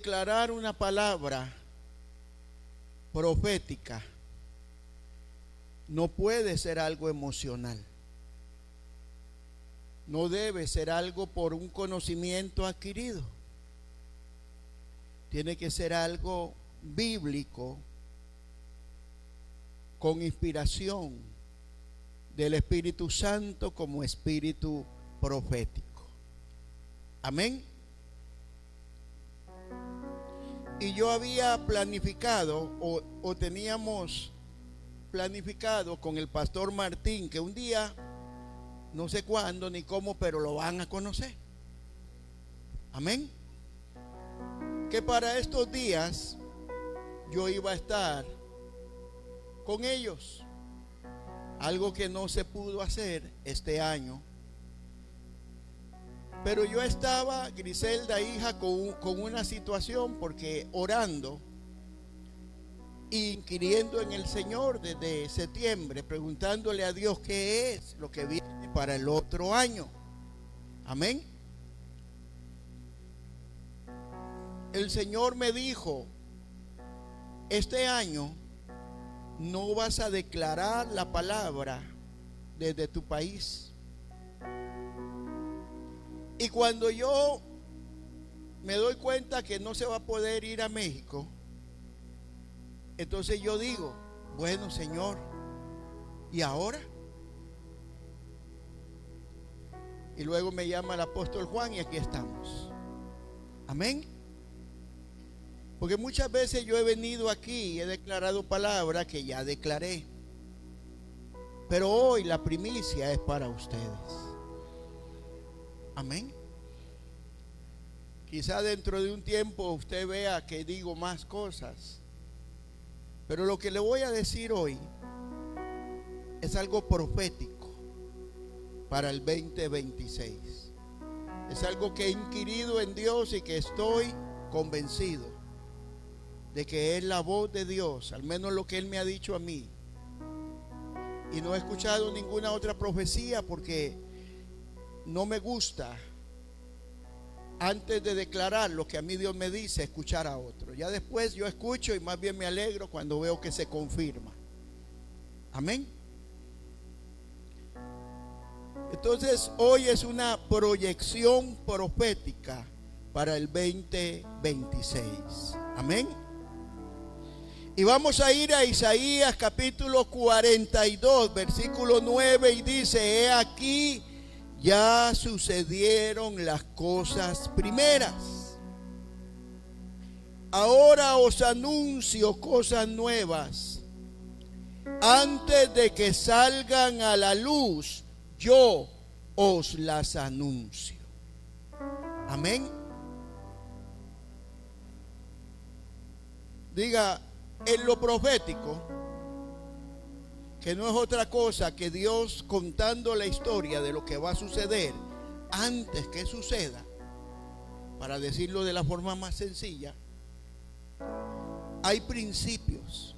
declarar una palabra profética no puede ser algo emocional. No debe ser algo por un conocimiento adquirido. Tiene que ser algo bíblico, con inspiración del Espíritu Santo como espíritu profético. Amén. Y yo había planificado o teníamos planificado con el pastor Martín que un día, no sé cuándo ni cómo, pero lo van a conocer. Amén. Que para estos días yo iba a estar con ellos. Algo que no se pudo hacer este año. Pero yo estaba, Griselda, hija, con una situación, porque orando, inquiriendo en el Señor desde septiembre, preguntándole a Dios qué es lo que viene para el otro año. Amén. El Señor me dijo: este año no vas a declarar la palabra desde tu país. Y cuando yo me doy cuenta que no se va a poder ir a México, entonces yo digo: bueno, Señor, ¿y ahora? Y luego me llama el apóstol Juan y aquí estamos. Amén. Porque muchas veces yo he venido aquí y he declarado palabras que ya declaré. Pero hoy la primicia es para ustedes. Amén. Quizá dentro de un tiempo usted vea que digo más cosas. Pero lo que le voy a decir hoy es algo profético para el 2026. Es algo que he inquirido en Dios y que estoy convencido de que es la voz de Dios, al menos lo que Él me ha dicho a mí. Y no he escuchado ninguna otra profecía porque no me gusta, antes de declarar lo que a mí Dios me dice, escuchar a otro. Ya después yo escucho y más bien me alegro cuando veo que se confirma. Amén. Entonces hoy es una proyección profética para el 2026. Amén. Y vamos a ir a Isaías capítulo 42, versículo 9, y dice: he aquí, ya sucedieron las cosas primeras. Ahora os anuncio cosas nuevas. Antes de que salgan a la luz, yo os las anuncio. Amén. Diga: en lo profético, que no es otra cosa que Dios contando la historia de lo que va a suceder antes que suceda, para decirlo de la forma más sencilla, hay principios.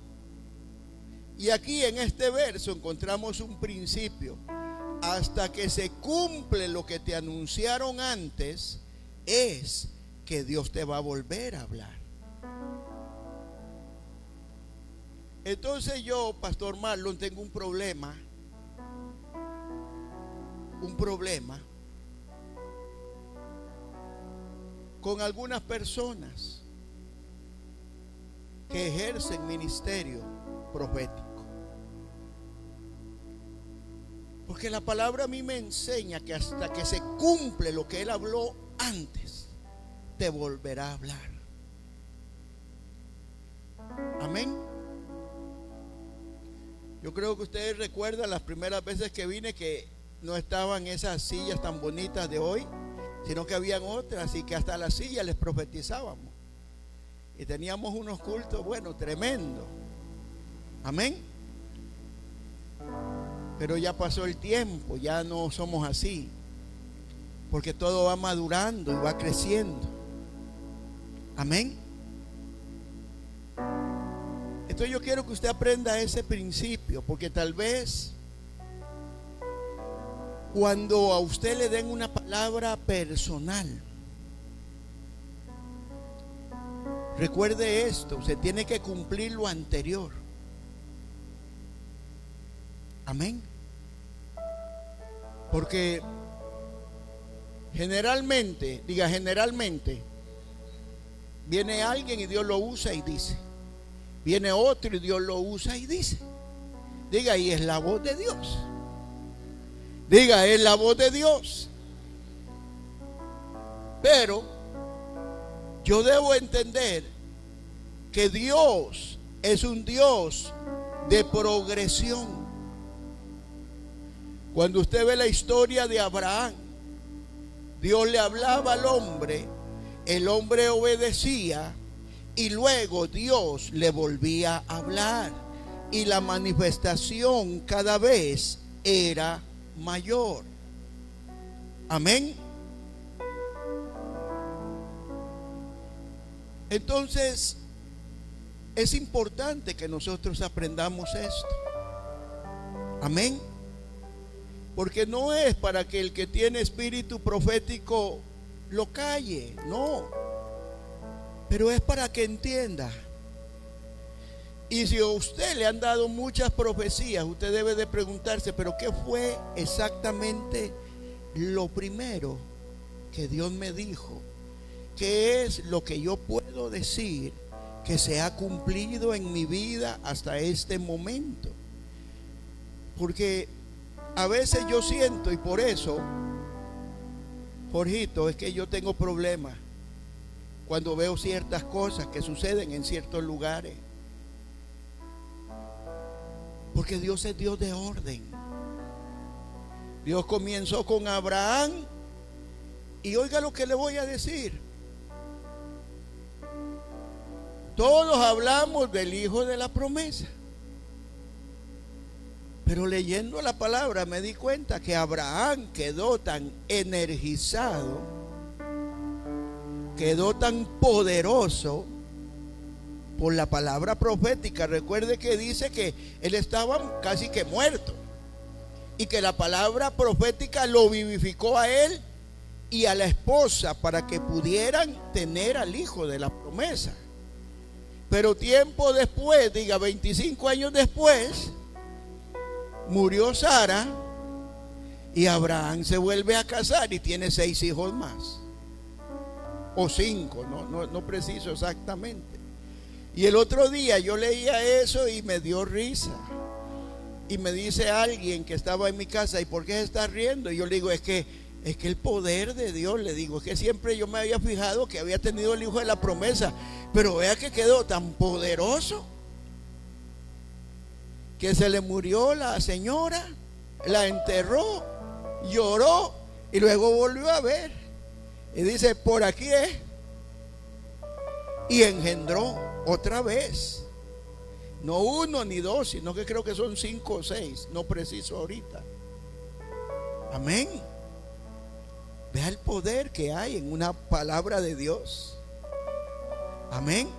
Y aquí en este verso encontramos un principio: hasta que se cumple lo que te anunciaron antes, es que Dios te va a volver a hablar. Entonces yo, Pastor Marlon, tengo un problema con algunas personas que ejercen ministerio profético. Porque la palabra a mí me enseña que hasta que se cumple lo que Él habló antes, te volverá a hablar. Amén. Yo creo que ustedes recuerdan las primeras veces que vine, que no estaban esas sillas tan bonitas de hoy, sino que habían otras, y que hasta las sillas les profetizábamos. Y teníamos unos cultos, bueno, tremendos. Amén. Pero ya pasó el tiempo, ya no somos así, porque todo va madurando y va creciendo. Amén. Entonces yo quiero que usted aprenda ese principio, porque tal vez cuando a usted le den una palabra personal, Recuerde esto, se tiene que cumplir lo anterior. Amén. Porque generalmente, viene alguien y Dios lo usa y dice. Viene otro y Dios lo usa y dice. Diga, y es la voz de Dios. Diga, es la voz de Dios. Pero yo debo entender que Dios es un Dios de progresión. Cuando usted ve la historia de Abraham, Dios le hablaba al hombre, el hombre obedecía y luego Dios le volvía a hablar y la manifestación cada vez era mayor. Amén. Entonces, es importante que nosotros aprendamos esto. Amén. Porque no es para que el que tiene espíritu profético lo calle, no. Pero es para que entienda. Y si a usted le han dado muchas profecías, usted debe de preguntarse, pero ¿qué fue exactamente lo primero que Dios me dijo? ¿Qué es lo que yo puedo decir que se ha cumplido en mi vida hasta este momento? Porque a veces yo siento, y por eso, Jorgito, es que yo tengo problemas cuando veo ciertas cosas que suceden en ciertos lugares. Porque Dios es Dios de orden. Dios comenzó con Abraham y oiga lo que le voy a decir. Todos hablamos del hijo de la promesa. Pero leyendo la palabra me di cuenta que Abraham quedó tan energizado, quedó tan poderoso por la palabra profética. Recuerde que dice que él estaba casi que muerto y que la palabra profética lo vivificó a él y a la esposa para que pudieran tener al hijo de la promesa. Pero tiempo después, diga 25 años después, murió Sara y Abraham se vuelve a casar y tiene 6 hijos más. O 5, no preciso exactamente. Y el otro día yo leía eso y me dio risa. Y me dice alguien que estaba en mi casa, ¿y por qué se está riendo? Y yo le digo, es que el poder de Dios, le digo, es que siempre yo me había fijado que había tenido el hijo de la promesa, pero vea que quedó tan poderoso que se le murió la señora, la enterró, lloró y luego volvió a ver. Y dice, por aquí es. Y engendró otra vez. No 1 ni 2, sino que creo que son 5 o 6. No preciso ahorita. Amén. Vea el poder que hay en una palabra de Dios. Amén.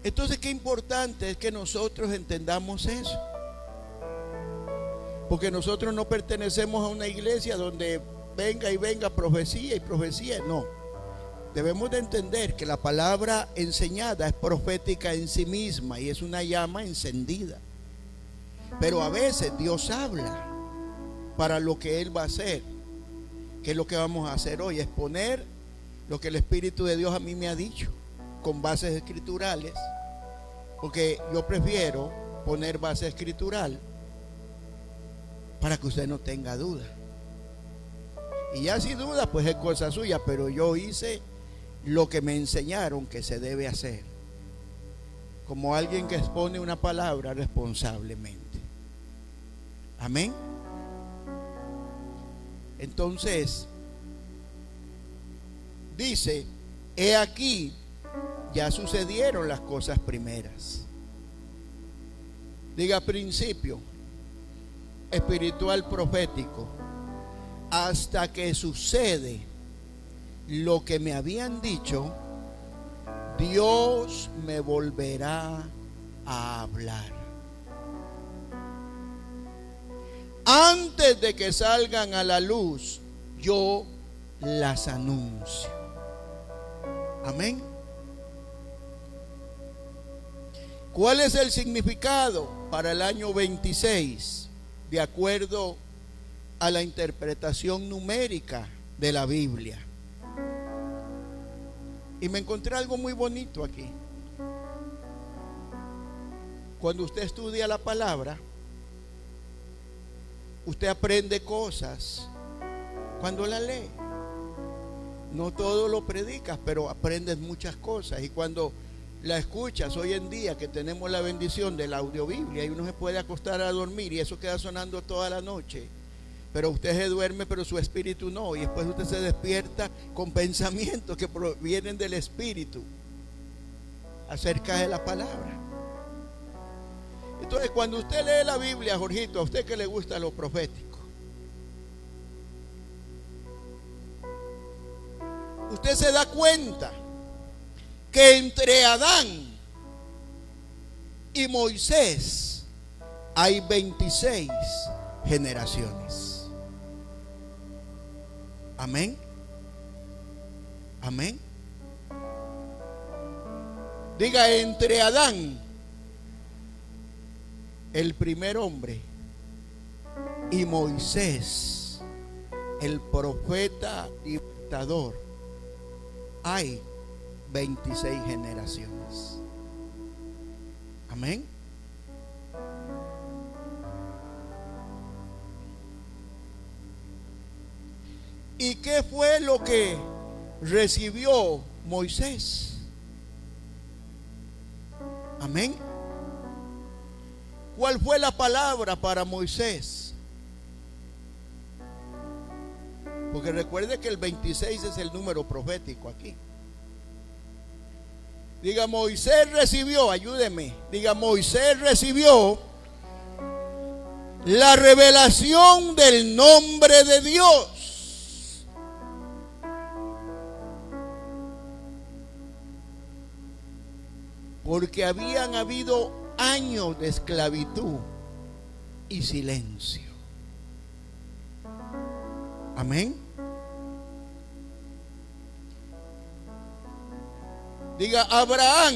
Entonces, qué importante es que nosotros entendamos eso. Porque nosotros no pertenecemos a una iglesia donde venga y venga profecía y profecía. No. Debemos de entender que la palabra enseñada es profética en sí misma y es una llama encendida. Pero a veces Dios habla para lo que Él va a hacer. ¿Qué es lo que vamos a hacer hoy? Exponer lo que el Espíritu de Dios a mí me ha dicho con bases escriturales, porque yo prefiero poner base escritural para que usted no tenga duda. Y ya si duda, pues es cosa suya, pero yo hice lo que me enseñaron que se debe hacer, como alguien que expone una palabra responsablemente. Amén. Entonces dice, he aquí, ya sucedieron las cosas primeras. Diga principio espiritual profético. Hasta que sucede lo que me habían dicho, Dios me volverá a hablar. Antes de que salgan a la luz, yo las anuncio. Amén. ¿Cuál es el significado para el año 26? De acuerdo a la interpretación numérica de la Biblia. Y me encontré algo muy bonito aquí. Cuando usted estudia la palabra, usted aprende cosas cuando la lee. No todo lo predicas, pero aprendes muchas cosas. Y cuando la escuchas hoy en día, que tenemos la bendición de la audiobiblia, y uno se puede acostar a dormir y eso queda sonando toda la noche, pero usted se duerme pero su espíritu no, y después usted se despierta con pensamientos que provienen del espíritu acerca de la palabra. Entonces, cuando usted lee la Biblia, Jorgito, a usted que le gusta lo profético, usted se da cuenta que entre Adán y Moisés hay 26 generaciones. Amén. Amén. Diga, entre Adán, el primer hombre, y Moisés, el profeta libertador, hay 26 generaciones. Amén. ¿Y qué fue lo que recibió Moisés? Amén. ¿Cuál fue la palabra para Moisés? Porque recuerde que el 26 es el número profético aquí. Diga, Moisés recibió, ayúdeme. Diga, Moisés recibió la revelación del nombre de Dios. Porque habían habido años de esclavitud y silencio. Amén. Diga, Abraham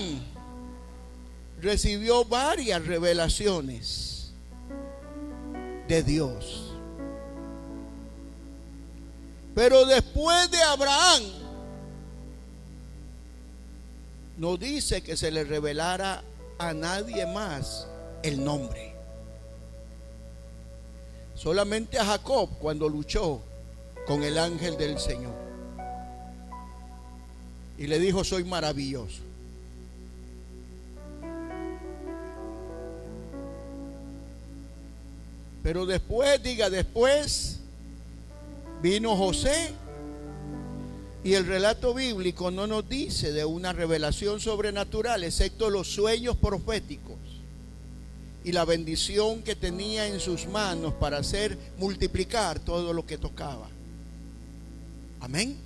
recibió varias revelaciones de Dios. Pero después de Abraham, no dice que se le revelara a nadie más el nombre. Solamente a Jacob, cuando luchó con el ángel del Señor y le dijo, soy maravilloso. Pero después, diga, después vino José, y el relato bíblico no nos dice de una revelación sobrenatural, excepto los sueños proféticos y la bendición que tenía en sus manos para hacer multiplicar todo lo que tocaba. Amén.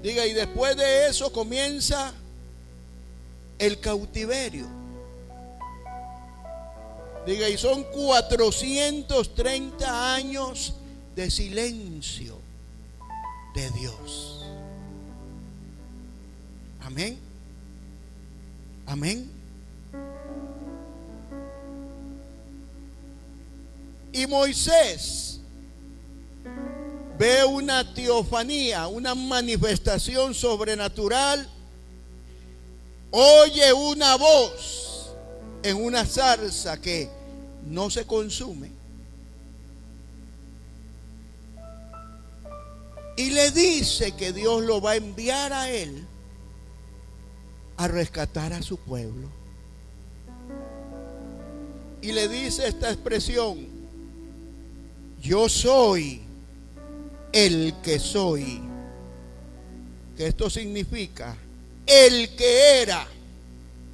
Diga, y después de eso comienza el cautiverio. Diga, y son 430 años de silencio de Dios. Amén. Amén. Y Moisés ve una teofanía, una manifestación sobrenatural. Oye una voz en una zarza que no se consume. Y le dice que Dios lo va a enviar a él a rescatar a su pueblo. Y le dice esta expresión: yo soy el que soy. Que esto significa el que era,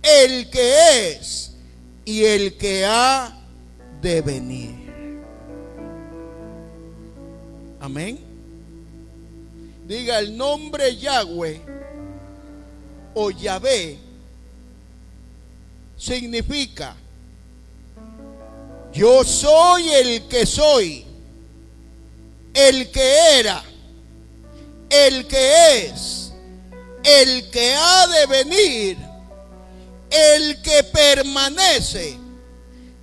el que es y el que ha de venir. Amén. Diga, el nombre Yahweh o Yahvé significa yo soy el que soy, el que era, el que es el que ha de venir, el que permanece,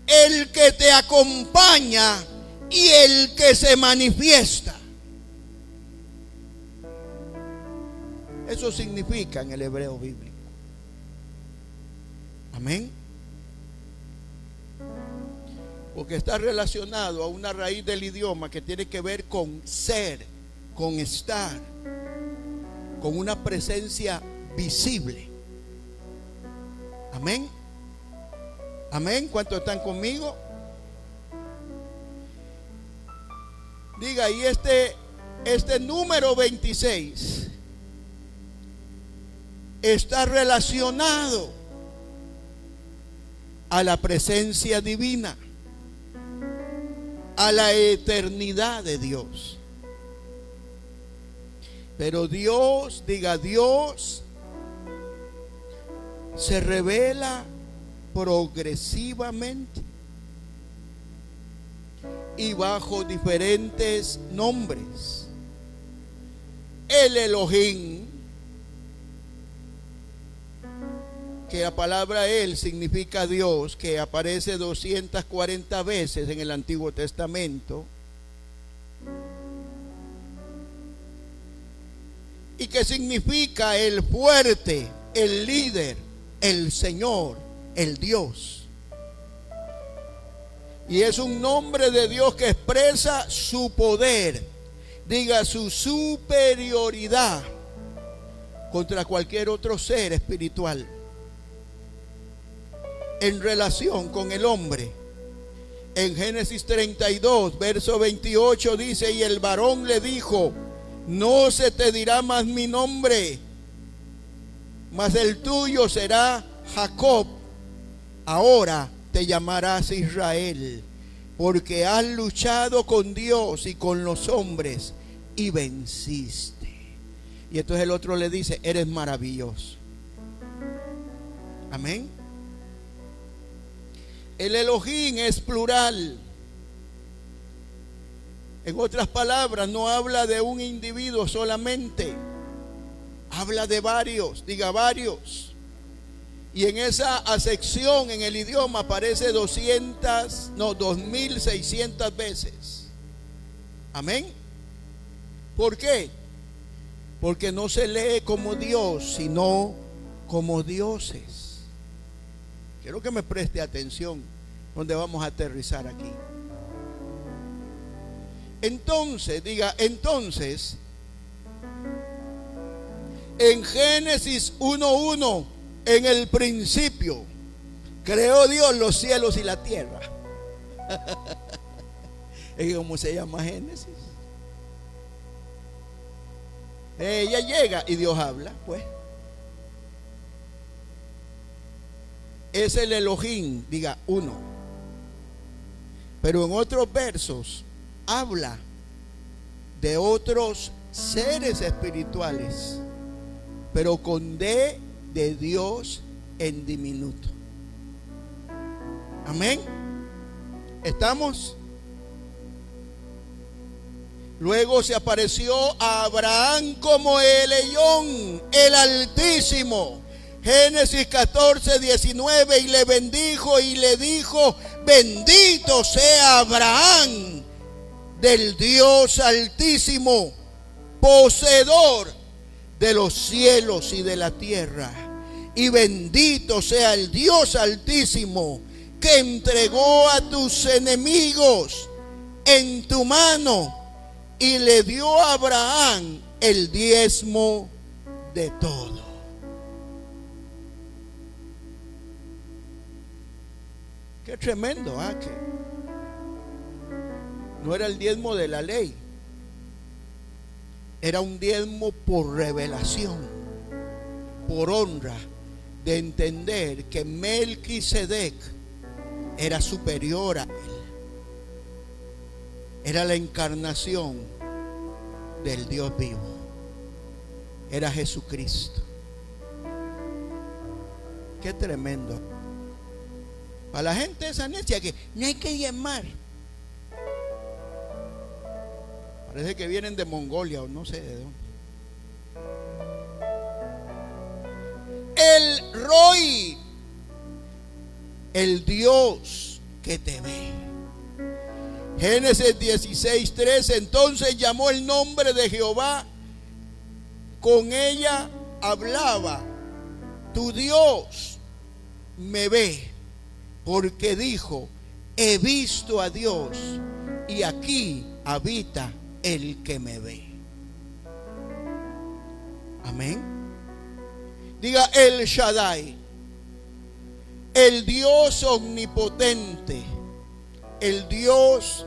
el que te acompaña y el que se manifiesta. Eso significa en el hebreo bíblico. Amén. Porque está relacionado a una raíz del idioma que tiene que ver con ser, con estar, con una presencia visible. Amén. Amén. ¿Cuántos están conmigo? Diga, y este número 26 está relacionado a la presencia divina, a la eternidad de Dios. Pero Dios, diga, Dios se revela progresivamente y bajo diferentes nombres. El Elohim, que la palabra él significa Dios, que aparece 240 veces en el Antiguo Testamento, y que significa el fuerte, el líder, el Señor, el Dios. Y es un nombre de Dios que expresa su poder, diga, su superioridad contra cualquier otro ser espiritual en relación con el hombre. En Génesis 32, verso 28 dice: y el varón le dijo: no se te dirá más mi nombre, mas el tuyo será Jacob. Ahora te llamarás Israel, porque has luchado con Dios y con los hombres y venciste. Y entonces el otro le dice: eres maravilloso. Amén. El Elohim es plural. En otras palabras, no habla de un individuo solamente, habla de varios, diga varios. Y en esa acepción en el idioma aparece 2600 veces. Amén. ¿Por qué? Porque no se lee como Dios, sino como dioses. Quiero que me preste atención donde vamos a aterrizar aquí. Entonces, diga, entonces, en Génesis 1:1, en el principio, creó Dios los cielos y la tierra. ¿Es cómo se llama Génesis? Ella llega y Dios habla, pues. Es el Elohim, diga, uno. Pero en otros versos habla de otros seres espirituales, pero con D de Dios en diminuto. Amén. ¿Estamos? Luego se apareció a Abraham como el Elyon, el Altísimo. Génesis 14:19, y le bendijo y le dijo: bendito sea Abraham del Dios Altísimo, poseedor de los cielos y de la tierra. Y bendito sea el Dios Altísimo, que entregó a tus enemigos en tu mano, y le dio a Abraham el diezmo de todo. Qué tremendo, que no era el diezmo de la ley, era un diezmo por revelación, por honra, de entender que Melquisedec era superior a él, era la encarnación del Dios vivo, era Jesucristo. Qué tremendo. Para la gente esa necia que no hay que diezmar, parece que vienen de Mongolia o no sé de dónde. Roi, el Dios que te ve. Génesis 16:3. Entonces llamó el nombre de Jehová, con ella hablaba: tu Dios me ve, porque dijo: he visto a Dios, y aquí habita el que me ve. Amén. Diga El Shaddai, el Dios omnipotente, el Dios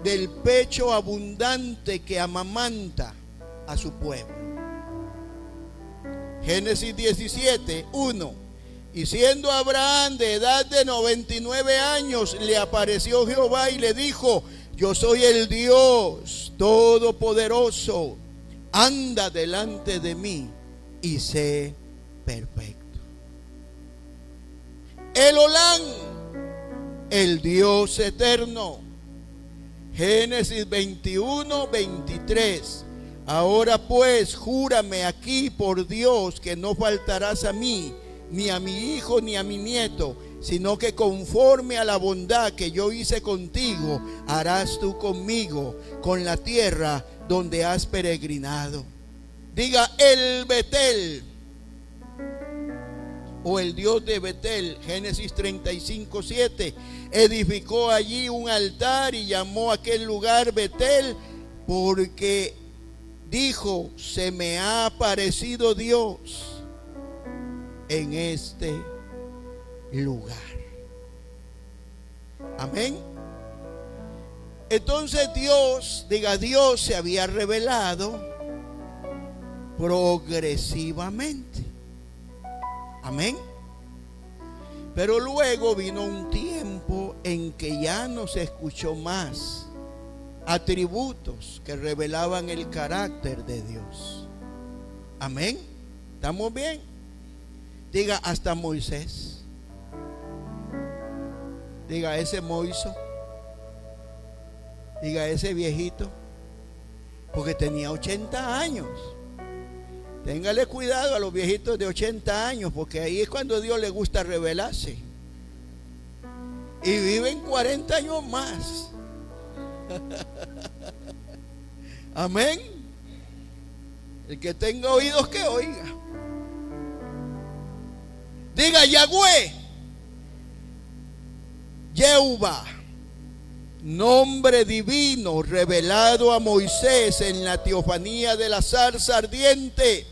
del pecho abundante que amamanta a su pueblo. Génesis 17:1. Y siendo Abraham de edad de 99 años, le apareció Jehová y le dijo: yo soy el Dios todopoderoso, anda delante de mí y sé perfecto. El Olán, el Dios eterno. Génesis 21:23. Ahora pues, júrame aquí por Dios que no faltarás a mí, ni a mi hijo, ni a mi nieto, sino que conforme a la bondad que yo hice contigo, harás tú conmigo, con la tierra donde has peregrinado. Diga El Betel, o el Dios de Betel. Génesis 35:7. Edificó allí un altar y llamó a aquel lugar Betel, porque dijo: se me ha aparecido Dios en este lugar. Amén. Entonces Dios, diga, Dios se había revelado progresivamente. Amén. Pero luego vino un tiempo en que ya no se escuchó más atributos que revelaban el carácter de Dios. Amén. ¿Estamos bien? Diga, hasta Moisés. Diga, ese Moiso. Diga, ese viejito. Porque tenía 80 años. Téngale cuidado a los viejitos de 80 años, porque ahí es cuando Dios le gusta revelarse. Y viven 40 años más. Amén. El que tenga oídos que oiga. Diga Yahweh, Jehová, nombre divino revelado a Moisés en la teofanía de la zarza ardiente.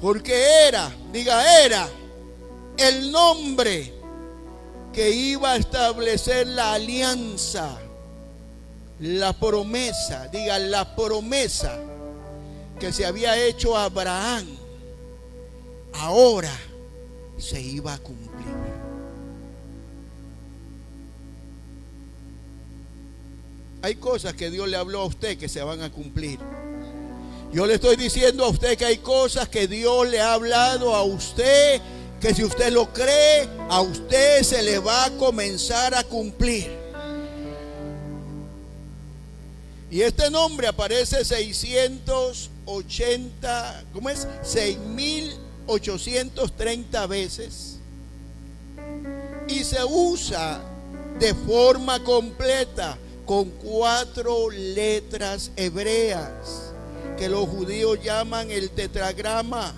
Porque era, diga, era el nombre que iba a establecer la alianza, la promesa, diga, la promesa que se había hecho a Abraham, ahora se iba a cumplir. Hay cosas que Dios le habló a usted que se van a cumplir. Yo le estoy diciendo a usted que hay cosas que Dios le ha hablado a usted, que si usted lo cree, a usted se le va a comenzar a cumplir. Y este nombre aparece 680, ¿cómo es? 6.830 veces. Y se usa de forma completa con 4 letras hebreas que los judíos llaman el tetragrama,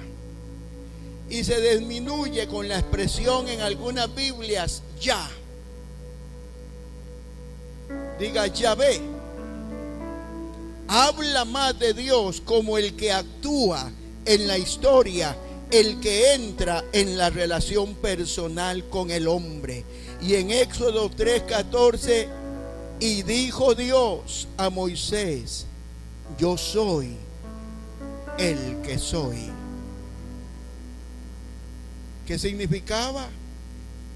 y se disminuye con la expresión en algunas Biblias ya. Diga Yahvé. Habla más de Dios como el que actúa en la historia, el que entra en la relación personal con el hombre. Y en Éxodo 3:14, y dijo Dios a Moisés: yo soy el que soy. ¿Qué significaba?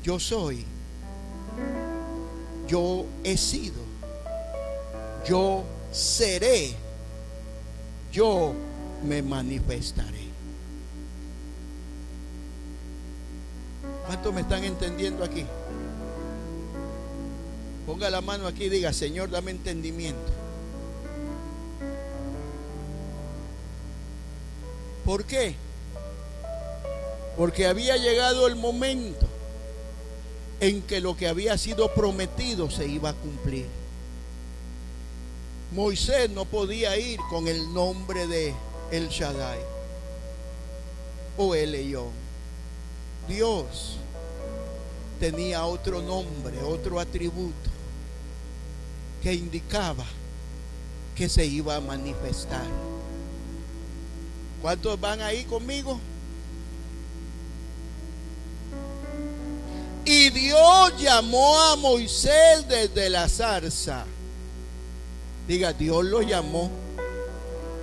Yo soy, yo he sido, yo seré, yo me manifestaré. ¿Cuántos me están entendiendo aquí? Ponga la mano aquí y diga: Señor, dame entendimiento. ¿Por qué? porque había llegado el momento en que lo que había sido prometido se iba a cumplir. Moisés no podía ir con el nombre de El Shaddai o El Elyon. Dios tenía otro nombre, otro atributo que indicaba que se iba a manifestar. ¿Cuántos van ahí conmigo? Y Dios llamó a Moisés desde la zarza. Diga, Dios lo llamó.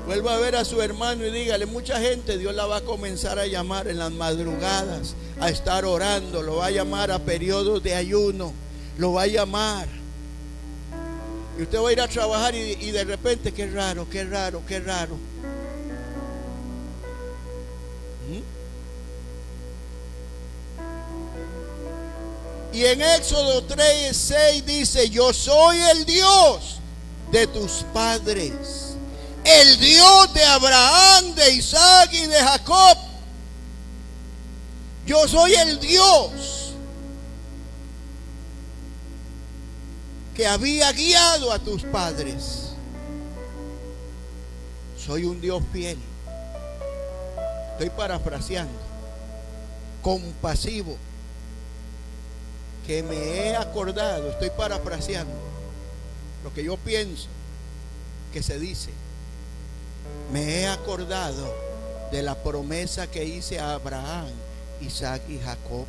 Vuelva a ver a su hermano y dígale, mucha gente Dios la va a comenzar a llamar en las madrugadas, a estar orando, lo va a llamar a periodos de ayuno, lo va a llamar. Y usted va a ir a trabajar y de repente, qué raro, qué raro, qué raro. Y en Éxodo 3:6 dice, yo soy el Dios de tus padres, el Dios de Abraham, de Isaac y de Jacob. Yo soy el Dios que había guiado a tus padres. Soy un Dios fiel. Estoy parafraseando. Compasivo. Que me he acordado. Estoy parafraseando lo que yo pienso que se dice. Me he acordado de la promesa que hice a Abraham, Isaac y Jacob.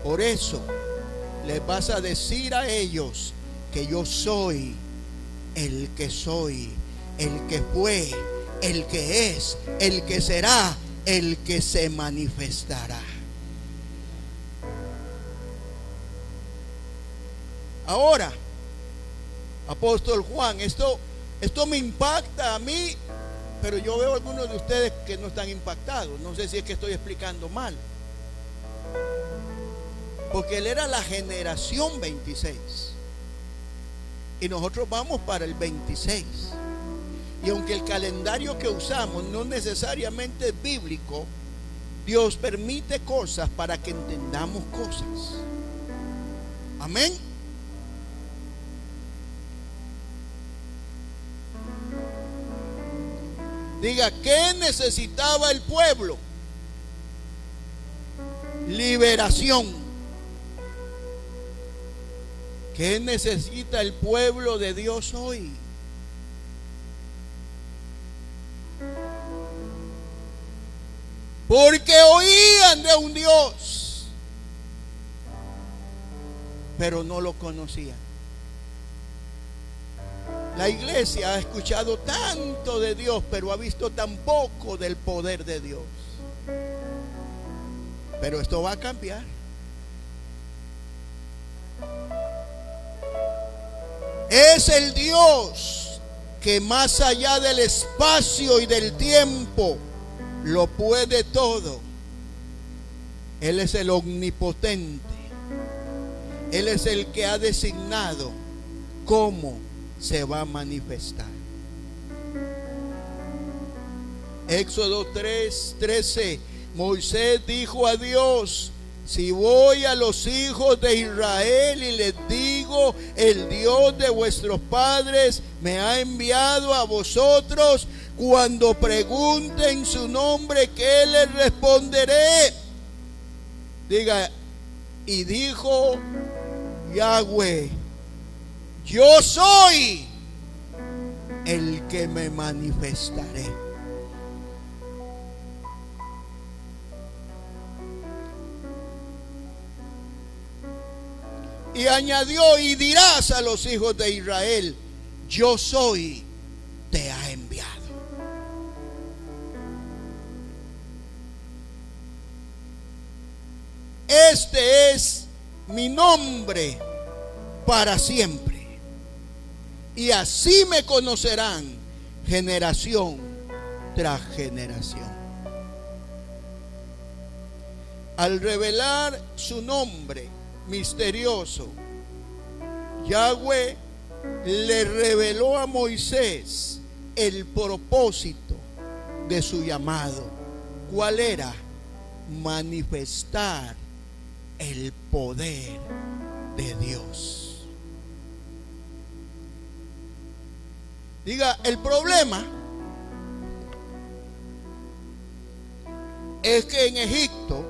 Por eso les vas a decir a ellos que yo soy el que soy, el que fue, el que es, el que será, el que se manifestará. Ahora, apóstol Juan, esto me impacta a mí, pero yo veo a algunos de ustedes que no están impactados. No sé si es que estoy explicando mal. Porque él era la generación 26 y nosotros vamos para el 26. Y aunque el calendario que usamos no necesariamente es bíblico, Dios permite cosas para que entendamos cosas. Amén. Diga, ¿qué necesitaba el pueblo? Liberación. ¿Qué necesita el pueblo de Dios hoy? Porque oían de un Dios, pero no lo conocían. La iglesia ha escuchado tanto de Dios, pero ha visto tan poco del poder de Dios. Pero esto va a cambiar. Es el Dios que más allá del espacio y del tiempo lo puede todo. Él es el omnipotente. Él es el que ha designado cómo se va a manifestar. Éxodo 3:13. Moisés dijo a Dios: si voy a los hijos de Israel y les digo, el Dios de vuestros padres me ha enviado a vosotros, cuando pregunten su nombre, ¿qué les responderé? Diga, y dijo Yahweh: yo soy el que me manifestaré. Y añadió: y dirás a los hijos de Israel, yo soy, te ha enviado. Este es mi nombre para siempre. Y así me conocerán generación tras generación. Al revelar su nombre misterioso, Yahweh le reveló a Moisés el propósito de su llamado. ¿Cuál era? manifestar el poder de Dios. Diga, el problema es que en Egipto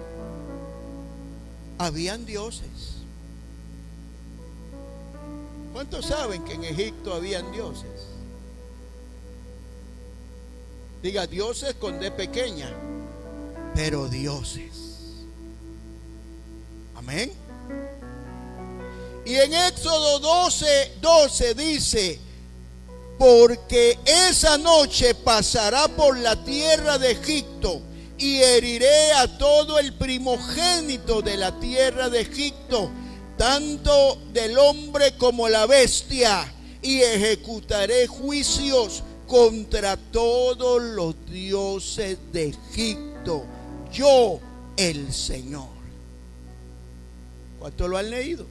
habían dioses. ¿Cuántos saben que en Egipto habían dioses? Diga, dioses con D pequeña, pero dioses. Amén. Y en Éxodo 12:12 dice: porque esa noche pasará por la tierra de Egipto y heriré a todo el primogénito de la tierra de Egipto, tanto del hombre como la bestia, y ejecutaré juicios contra todos los dioses de Egipto, yo el Señor. ¿Cuánto lo han leído?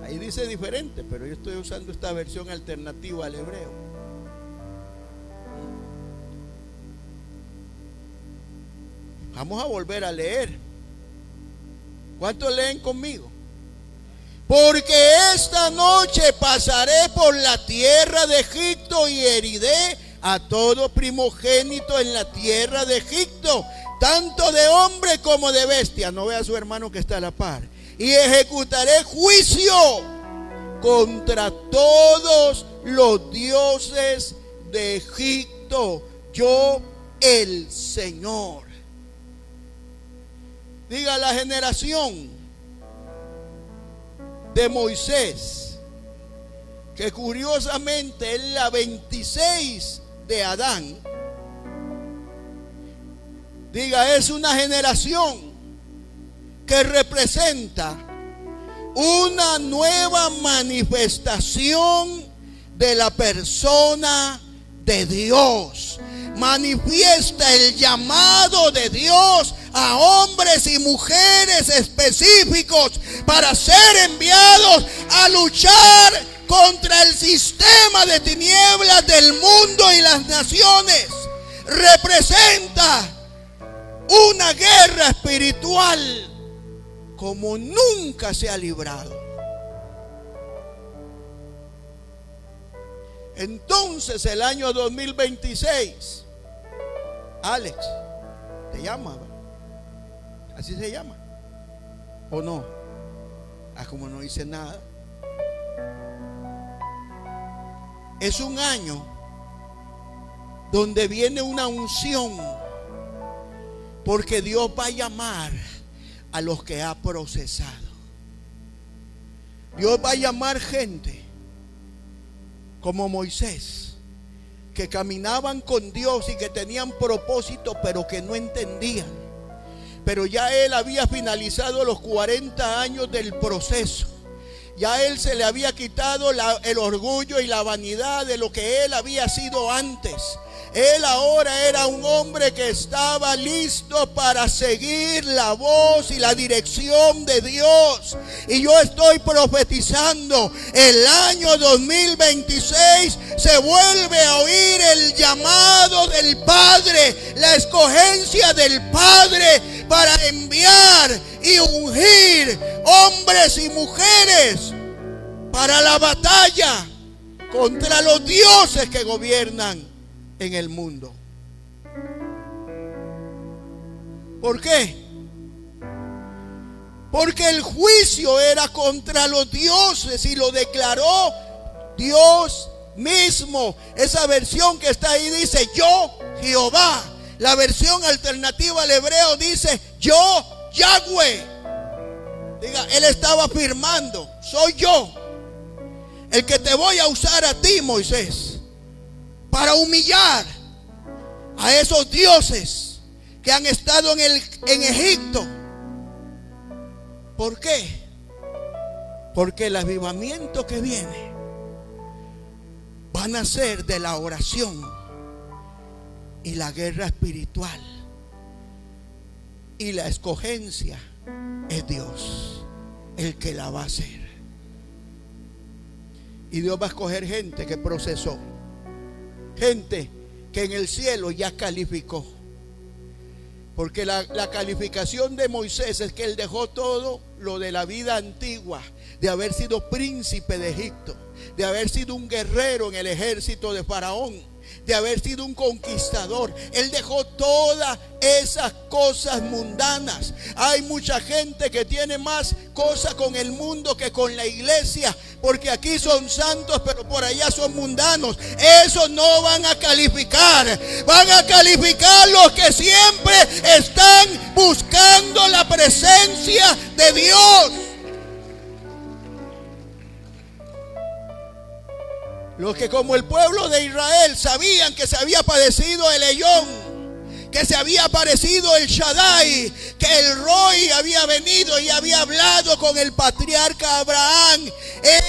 Ahí dice diferente, pero yo estoy usando esta versión alternativa al hebreo. Vamos a volver a leer. ¿Cuántos leen conmigo? Porque esta noche pasaré por la tierra de Egipto y heriré a todo primogénito en la tierra de Egipto, tanto de hombre como de bestia. No vea a su hermano que está a la par. Y ejecutaré juicio contra todos los dioses de Egipto, yo el Señor. Diga, la generación de Moisés, que curiosamente es la 26 de Adán. Diga, es una generación que representa una nueva manifestación de la persona de Dios. Manifiesta el llamado de Dios a hombres y mujeres específicos para ser enviados a luchar contra el sistema de tinieblas del mundo y las naciones. Representa una guerra espiritual como nunca se ha librado. Entonces el año 2026, Alex, ¿te llama? ¿Así se llama? ¿O no? Ah, como no dice nada. Es un año donde viene una unción, porque Dios va a llamar a los que ha procesado. Dios va a llamar gente como Moisés, que caminaban con Dios y que tenían propósito, pero que no entendían. Pero ya él había finalizado los 40 años del proceso. Ya él se le había quitado el orgullo y la vanidad de lo que él había sido antes. Él ahora era un hombre que estaba listo para seguir la voz y la dirección de Dios. Y yo estoy profetizando, el año 2026 se vuelve a oír el llamado del Padre, la escogencia del Padre para enviar y ungir hombres y mujeres para la batalla contra los dioses que gobiernan en el mundo. ¿Por qué? Porque el juicio era contra los dioses y lo declaró Dios mismo. Esa versión que está ahí dice yo, Jehová. La versión alternativa al hebreo dice yo, Yahweh. Diga, él estaba afirmando, soy yo el que te voy a usar a ti, Moisés, para humillar a esos dioses que han estado en Egipto. ¿Por qué? Porque el avivamiento que viene va a nacer de la oración y la guerra espiritual. Y la escogencia es Dios el que la va a hacer. Y Dios va a escoger gente que procesó, gente que en el cielo ya calificó, Porque la calificación de Moisés es que él dejó todo lo de la vida antigua, de haber sido príncipe de Egipto, de haber sido un guerrero en el ejército de Faraón, de haber sido un conquistador. Él dejó todas esas cosas mundanas. Hay mucha gente que tiene más cosas con el mundo que con la iglesia, porque aquí son santos pero por allá son mundanos. Esos no van a calificar. Van a calificar los que siempre están buscando la presencia de Dios. Los que, como el pueblo de Israel, sabían que se había padecido el Elón, que se había aparecido el Shaddai, que el Roy había venido y había hablado con el patriarca Abraham.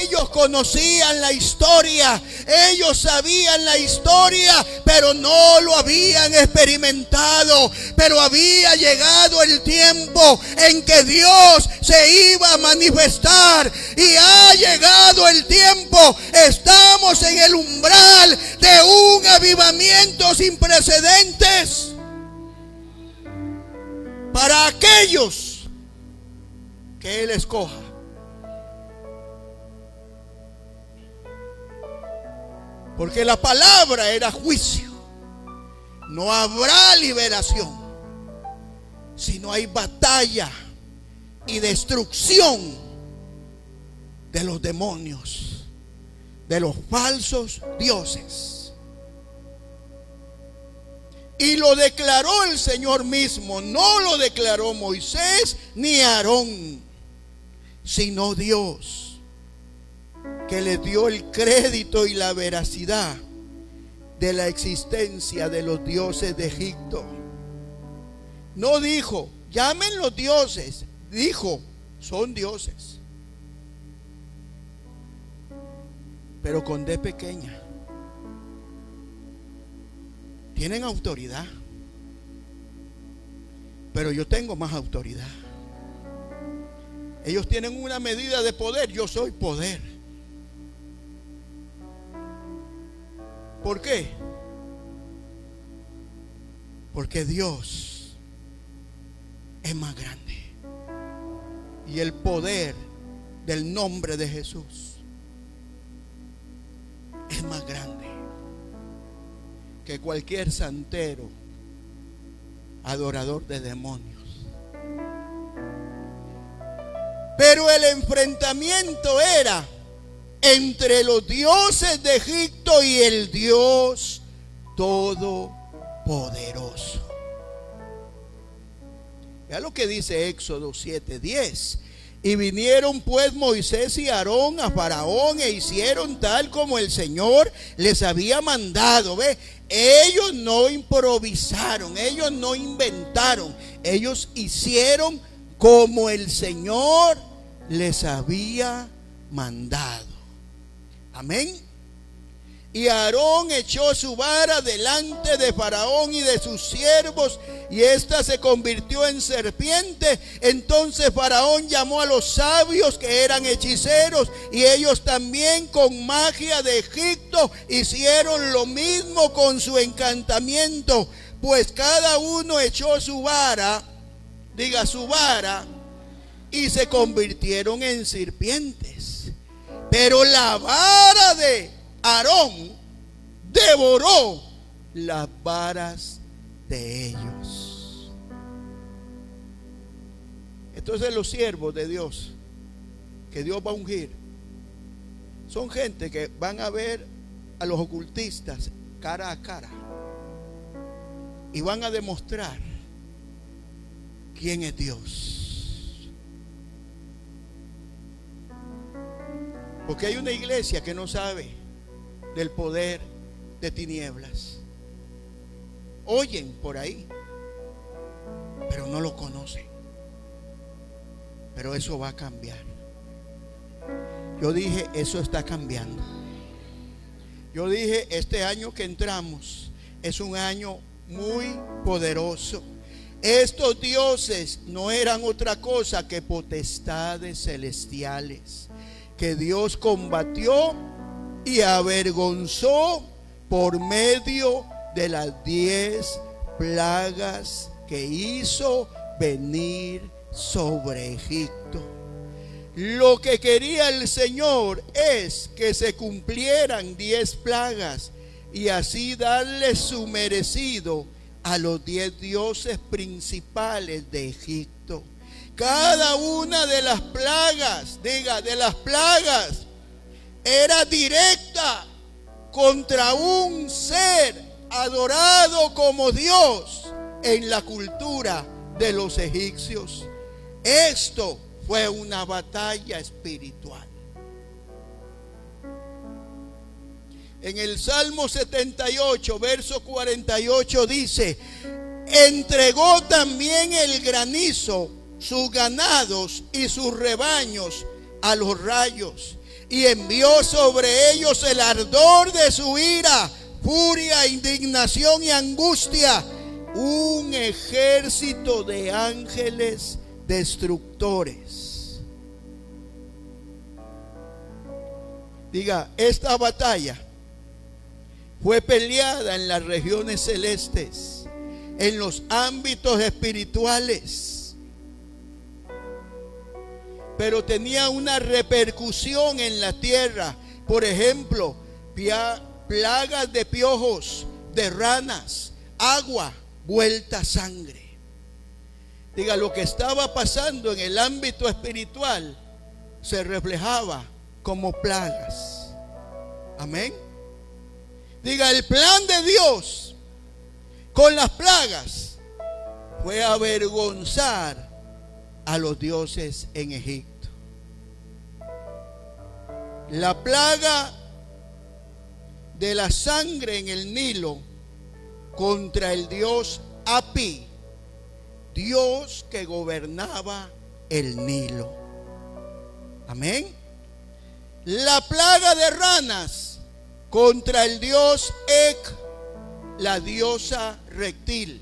Ellos conocían la historia, ellos sabían la historia, pero no lo habían experimentado. Pero había llegado el tiempo en que Dios se iba a manifestar, y ha llegado el tiempo. Estamos en el umbral de un avivamiento sin precedentes para aquellos que Él escoja. Porque la palabra era juicio. No habrá liberación si no hay batalla y destrucción de los demonios, de los falsos dioses. Y lo declaró el Señor mismo. No lo declaró Moisés ni Aarón, sino Dios, que le dio el crédito y la veracidad de la existencia de los dioses de Egipto. No dijo, llamen los dioses. Dijo, son dioses, pero con D pequeña. Tienen autoridad, pero yo tengo más autoridad. Ellos tienen una medida de poder, yo soy poder. ¿Por qué? Porque Dios es más grande, y el poder del nombre de Jesús es más grande que cualquier santero adorador de demonios. Pero el enfrentamiento era entre los dioses de Egipto y el Dios Todopoderoso. Vea lo que dice Éxodo 7:10. Y vinieron pues Moisés y Aarón a Faraón e hicieron tal como el Señor les había mandado. ¿Ve? Ellos no improvisaron, ellos no inventaron, ellos hicieron como el Señor les había mandado. Amén. Y Aarón echó su vara delante de Faraón y de sus siervos, y ésta se convirtió en serpiente. Entonces Faraón llamó a los sabios que eran hechiceros, y ellos también con magia de Egipto hicieron lo mismo con su encantamiento. Pues cada uno echó su vara, diga su vara, y se convirtieron en serpientes. Pero la vara de Aarón devoró las varas de ellos. Entonces los siervos de Dios, que Dios va a ungir, son gente que van a ver a los ocultistas cara a cara y van a demostrar quién es Dios. Porque hay una iglesia que no sabe del poder de tinieblas. Oyen por ahí, pero no lo conocen. Pero eso va a cambiar. Yo dije, eso está cambiando. Yo dije, este año que entramos es un año muy poderoso. Estos dioses no eran otra cosa que potestades celestiales que Dios combatió y avergonzó por medio de las 10 plagas que hizo venir sobre Egipto. Lo que quería el Señor es que se cumplieran 10 plagas y así darle su merecido a los 10 dioses principales de Egipto. Cada una de las plagas, de las plagas, era directa contra un ser adorado como Dios en la cultura de los egipcios. Esto fue una batalla espiritual. En el Salmo 78, verso 48 dice: entregó también el granizo, sus ganados y sus rebaños a los rayos, y envió sobre ellos el ardor de su ira, furia, indignación y angustia, un ejército de ángeles destructores. Diga, esta batalla fue peleada en las regiones celestes, en los ámbitos espirituales, pero tenía una repercusión en la tierra. Por ejemplo, plagas de piojos, de ranas, agua vuelta sangre. Diga, lo que estaba pasando en el ámbito espiritual se reflejaba como plagas. Amén. Diga, el plan de Dios con las plagas fue avergonzar a los dioses en Egipto. La plaga de la sangre en el Nilo contra el dios Api, Dios que gobernaba el Nilo. Amén. La plaga de ranas contra el dios Ek, la diosa reptil.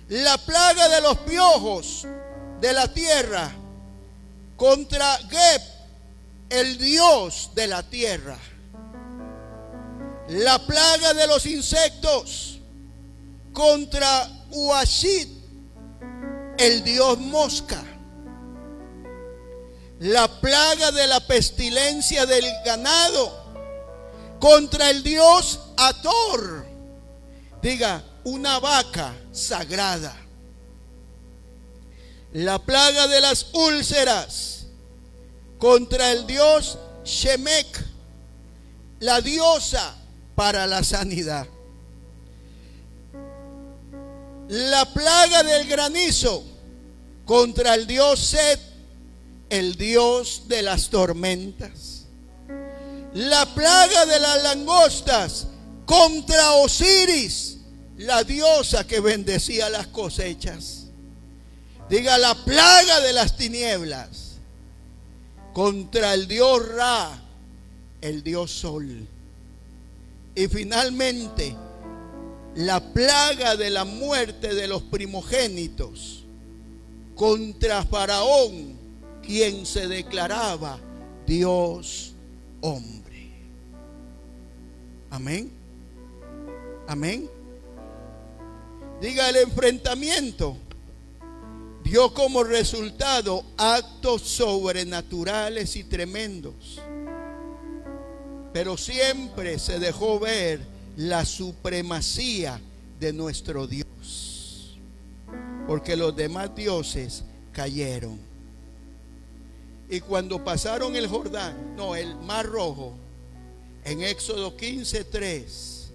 La plaga de los piojos de la tierra contra Geb, el dios de la tierra. La plaga de los insectos contra Uashit, el dios mosca. La plaga de la pestilencia del ganado contra el dios Hathor. Diga, una vaca sagrada. La plaga de las úlceras contra el dios Shemek, la diosa para la sanidad. La plaga del granizo contra el dios Set, el dios de las tormentas. La plaga de las langostas contra Osiris, la diosa que bendecía las cosechas. Diga, la plaga de las tinieblas contra el dios Ra, el dios sol. Y finalmente, la plaga de la muerte de los primogénitos contra Faraón, quien se declaraba Dios hombre. Amén. Amén. Diga, el enfrentamiento dio como resultado actos sobrenaturales y tremendos, pero siempre se dejó ver la supremacía de nuestro Dios, porque los demás dioses cayeron. Y cuando pasaron el Jordán, el Mar Rojo, en Éxodo 15:3,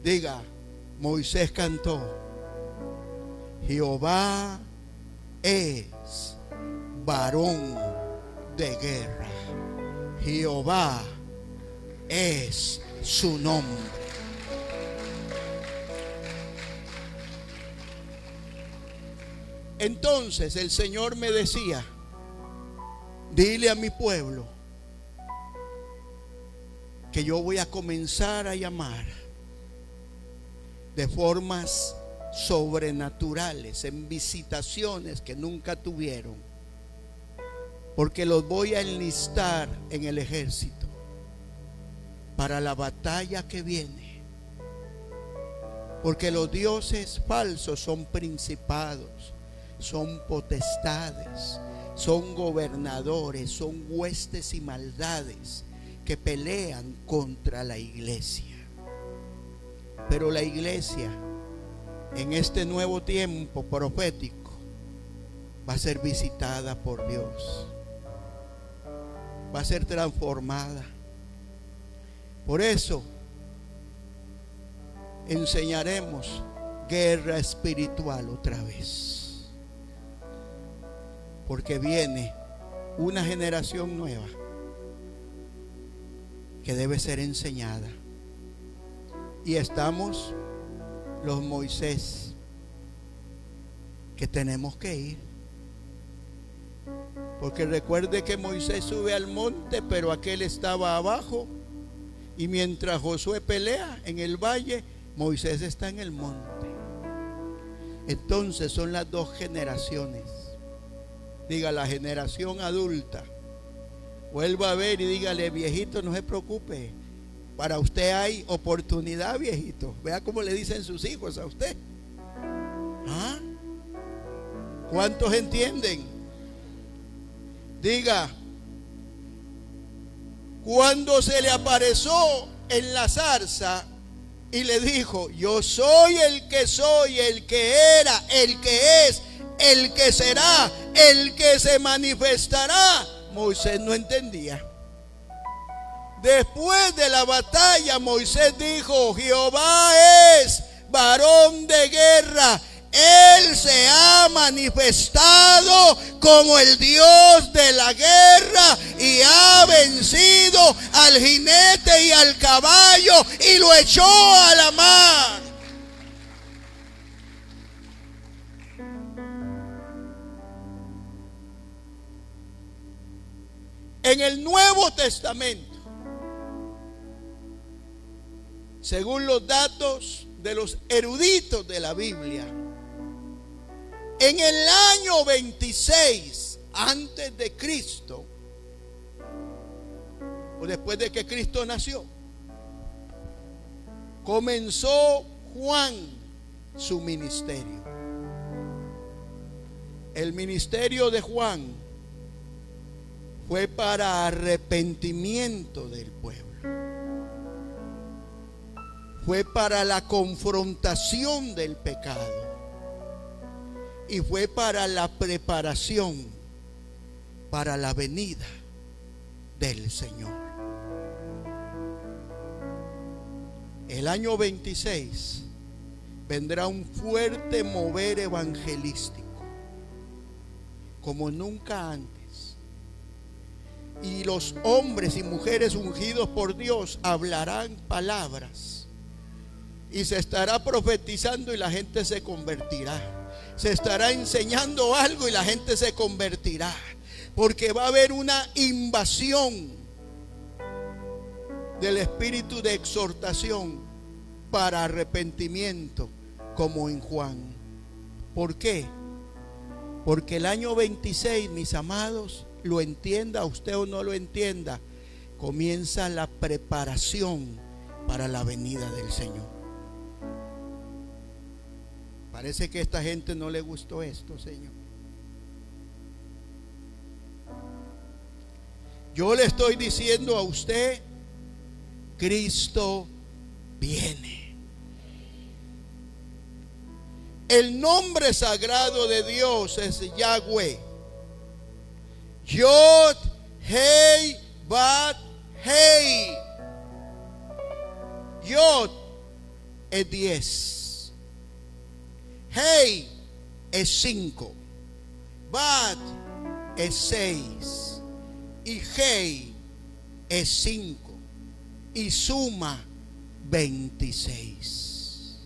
diga, Moisés cantó: Jehová es varón de guerra, Jehová es su nombre. Entonces el Señor me decía: dile a mi pueblo que yo voy a comenzar a llamar de formas sobrenaturales, en visitaciones que nunca tuvieron, porque los voy a enlistar en el ejército para la batalla que viene. Porque los dioses falsos son principados, son potestades, son gobernadores, son huestes y maldades que pelean contra la iglesia. Pero la iglesia en este nuevo tiempo profético va a ser visitada por Dios, va a ser transformada. Por eso enseñaremos guerra espiritual otra vez, porque viene una generación nueva que debe ser enseñada. Y estamos los Moisés que tenemos que ir, porque recuerde que Moisés sube al monte, pero aquel estaba abajo, y mientras Josué pelea en el valle, Moisés está en el monte. Entonces son las dos generaciones. Diga, la generación adulta. Vuelva a ver y dígale: viejito, no se preocupe, para usted hay oportunidad, viejito. Vea cómo le dicen sus hijos a usted. ¿Ah? ¿Cuántos entienden? Diga: cuando se le apareció en la zarza y le dijo: yo soy, el que era, el que es, el que será, el que se manifestará, Moisés no entendía. Después de la batalla, Moisés dijo: Jehová es varón de guerra, Él se ha manifestado como el Dios de la guerra y ha vencido al jinete y al caballo y lo echó a la mar. En el Nuevo Testamento, según los datos de los eruditos de la Biblia, en el año 26 antes de Cristo, o después de que Cristo nació, comenzó Juan su ministerio. El ministerio de Juan fue para arrepentimiento del pueblo, fue para la confrontación del pecado y fue para la preparación para la venida del Señor. El año 26 vendrá un fuerte mover evangelístico como nunca antes. Y los hombres y mujeres ungidos por Dios hablarán palabras y se estará profetizando y la gente se convertirá. Se estará enseñando algo y la gente se convertirá, porque va a haber una invasión del espíritu de exhortación para arrepentimiento, como en Juan. ¿Por qué? Porque el año 26, mis amados, lo entienda usted o no lo entienda, comienza la preparación para la venida del Señor. Parece que a esta gente no le gustó esto, Señor. Yo le estoy diciendo a usted: Cristo viene. El nombre sagrado de Dios es Yahweh. Yod, Hei, Bat, Hei. Yod es 10. Hei es 5. Bat es 6. Y Hei es 5. Y suma 26.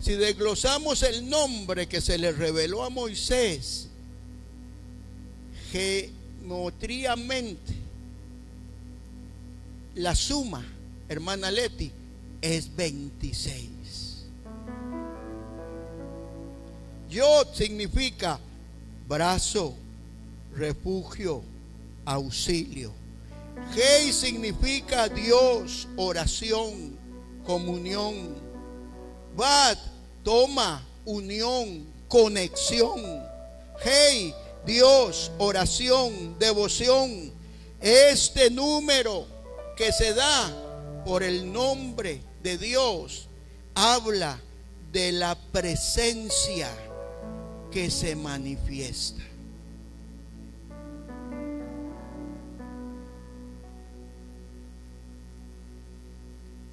Si desglosamos el nombre que se le reveló a Moisés geométricamente, la suma, hermana Leti, es 26. Yod significa brazo, refugio, auxilio. Hei significa Dios, oración, comunión. Vad, toma, unión, conexión. Hei, Dios, oración, devoción. Este número que se da por el nombre de Dios habla de la presencia que se manifiesta.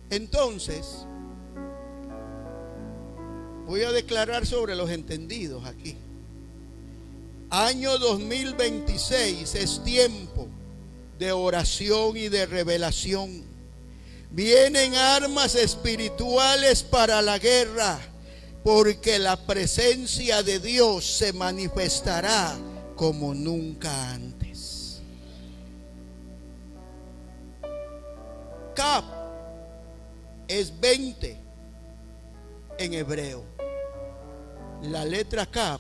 Entonces, voy a declarar sobre los entendidos aquí. Año 2026 es tiempo de oración y de revelación. Vienen armas espirituales para la guerra, porque la presencia de Dios se manifestará como nunca antes. Cap es 20 en hebreo. La letra Cap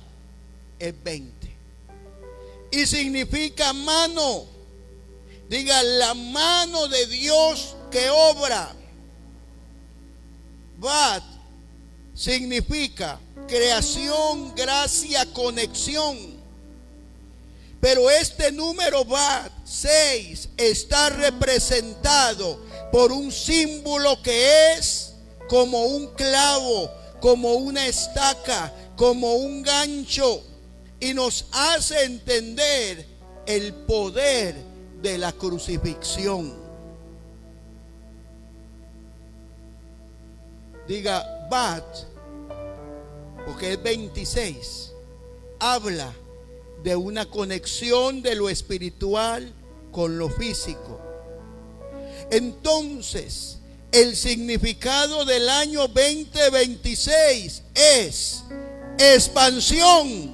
es 20 y significa mano. Diga, la mano de Dios que obra. Vad significa creación, gracia, conexión. Pero este número Vad 6 está representado por un símbolo que es como un clavo, como una estaca, como un gancho, y nos hace entender el poder de la crucifixión. Diga Vad, porque es 26, habla de una conexión de lo espiritual con lo físico. Entonces, el significado del año 2026 es expansión,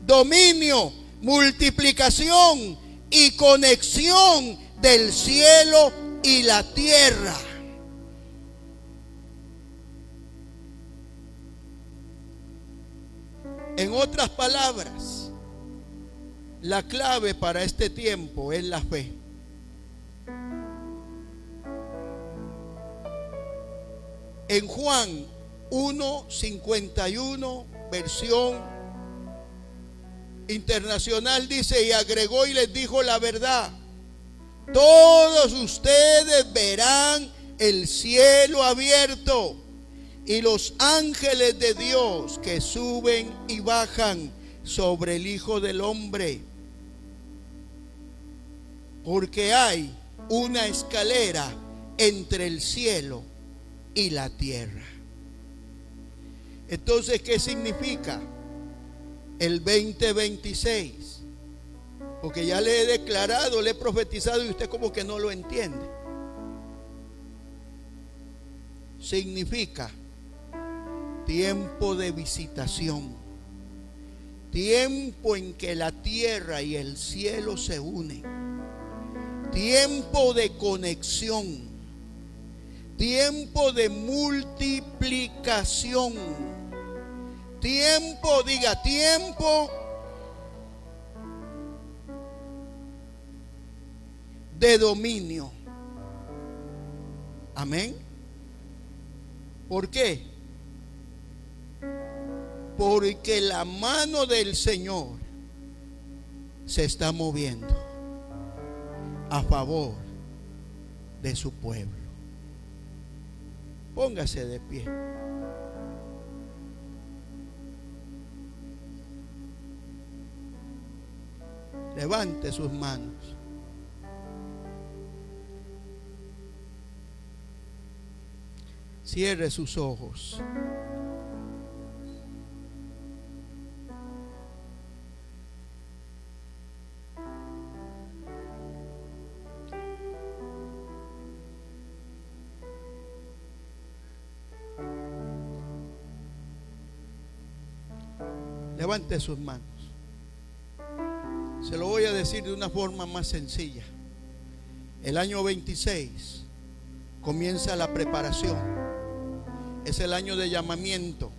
dominio, multiplicación y conexión del cielo y la tierra. En otras palabras, la clave para este tiempo es la fe. En Juan 1:51, versión internacional, dice: y agregó y les dijo la verdad, todos ustedes verán el cielo abierto y los ángeles de Dios que suben y bajan sobre el Hijo del Hombre, porque hay una escalera entre el cielo y la tierra. Entonces, ¿qué significa el 2026? Porque ya le he declarado, le he profetizado y usted como que no lo entiende. Significa tiempo de visitación, tiempo en que la tierra y el cielo se unen, tiempo de conexión, tiempo de multiplicación, tiempo, diga, tiempo de dominio. Amén. ¿Por qué? Porque la mano del Señor se está moviendo a favor de su pueblo. Póngase de pie. Levante sus manos. Cierre sus ojos. Levante sus manos. Se lo voy a decir de una forma más sencilla. El año 26 comienza la preparación. Es el año de llamamiento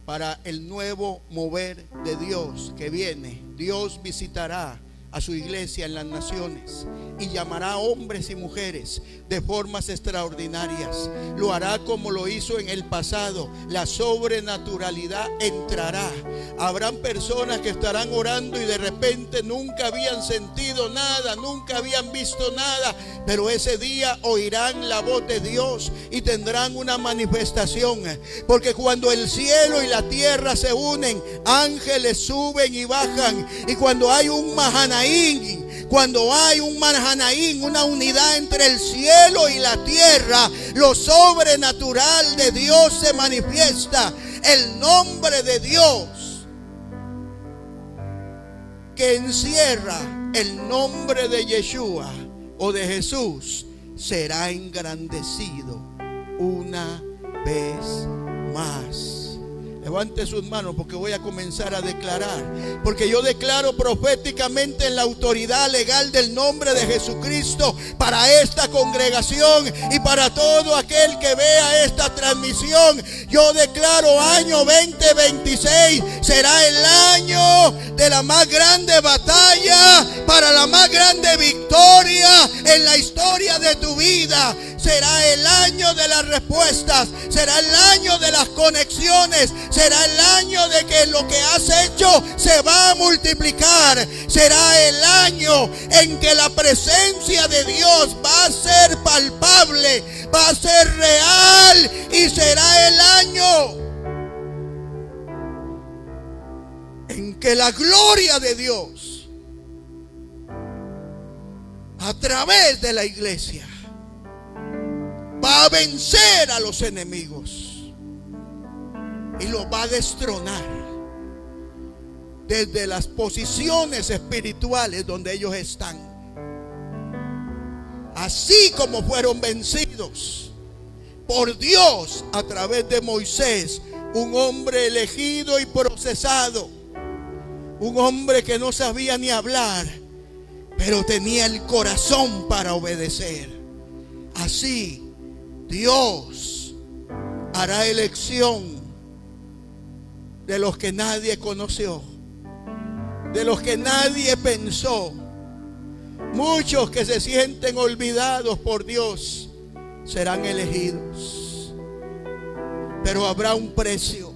para el nuevo mover de Dios que viene. Dios visitará a su iglesia en las naciones y llamará a hombres y mujeres de formas extraordinarias. Lo hará como lo hizo en el pasado. La sobrenaturalidad entrará. Habrán personas que estarán orando y de repente nunca habían sentido nada, nunca habían visto nada, pero ese día oirán la voz de Dios y tendrán una manifestación. Porque cuando el cielo y la tierra se unen, ángeles suben y bajan. Y cuando hay un Mahanaim, una unidad entre el cielo y la tierra, lo sobrenatural de Dios se manifiesta. El nombre de Dios que encierra el nombre de Yeshua o de Jesús será engrandecido una vez más. Levante sus manos porque voy a comenzar a declarar. Porque yo declaro proféticamente en la autoridad legal del nombre de Jesucristo para esta congregación y para todo aquel que vea esta transmisión. Yo declaro año 2026 será el año de la más grande batalla, para la más grande victoria en la historia de tu vida. Será el año de las respuestas, será el año de las conexiones, será el año de que lo que has hecho se va a multiplicar. Será el año en que la presencia de Dios va a ser palpable, va a ser real, y será el año en que la gloria de Dios a través de la iglesia va a vencer a los enemigos y los va a destronar desde las posiciones espirituales donde ellos están. Así como fueron vencidos por Dios a través de Moisés, un hombre elegido y procesado, un hombre que no sabía ni hablar, pero tenía el corazón para obedecer. Así Dios hará elección de los que nadie conoció, de los que nadie pensó. Muchos que se sienten olvidados por Dios serán elegidos, pero habrá un precio.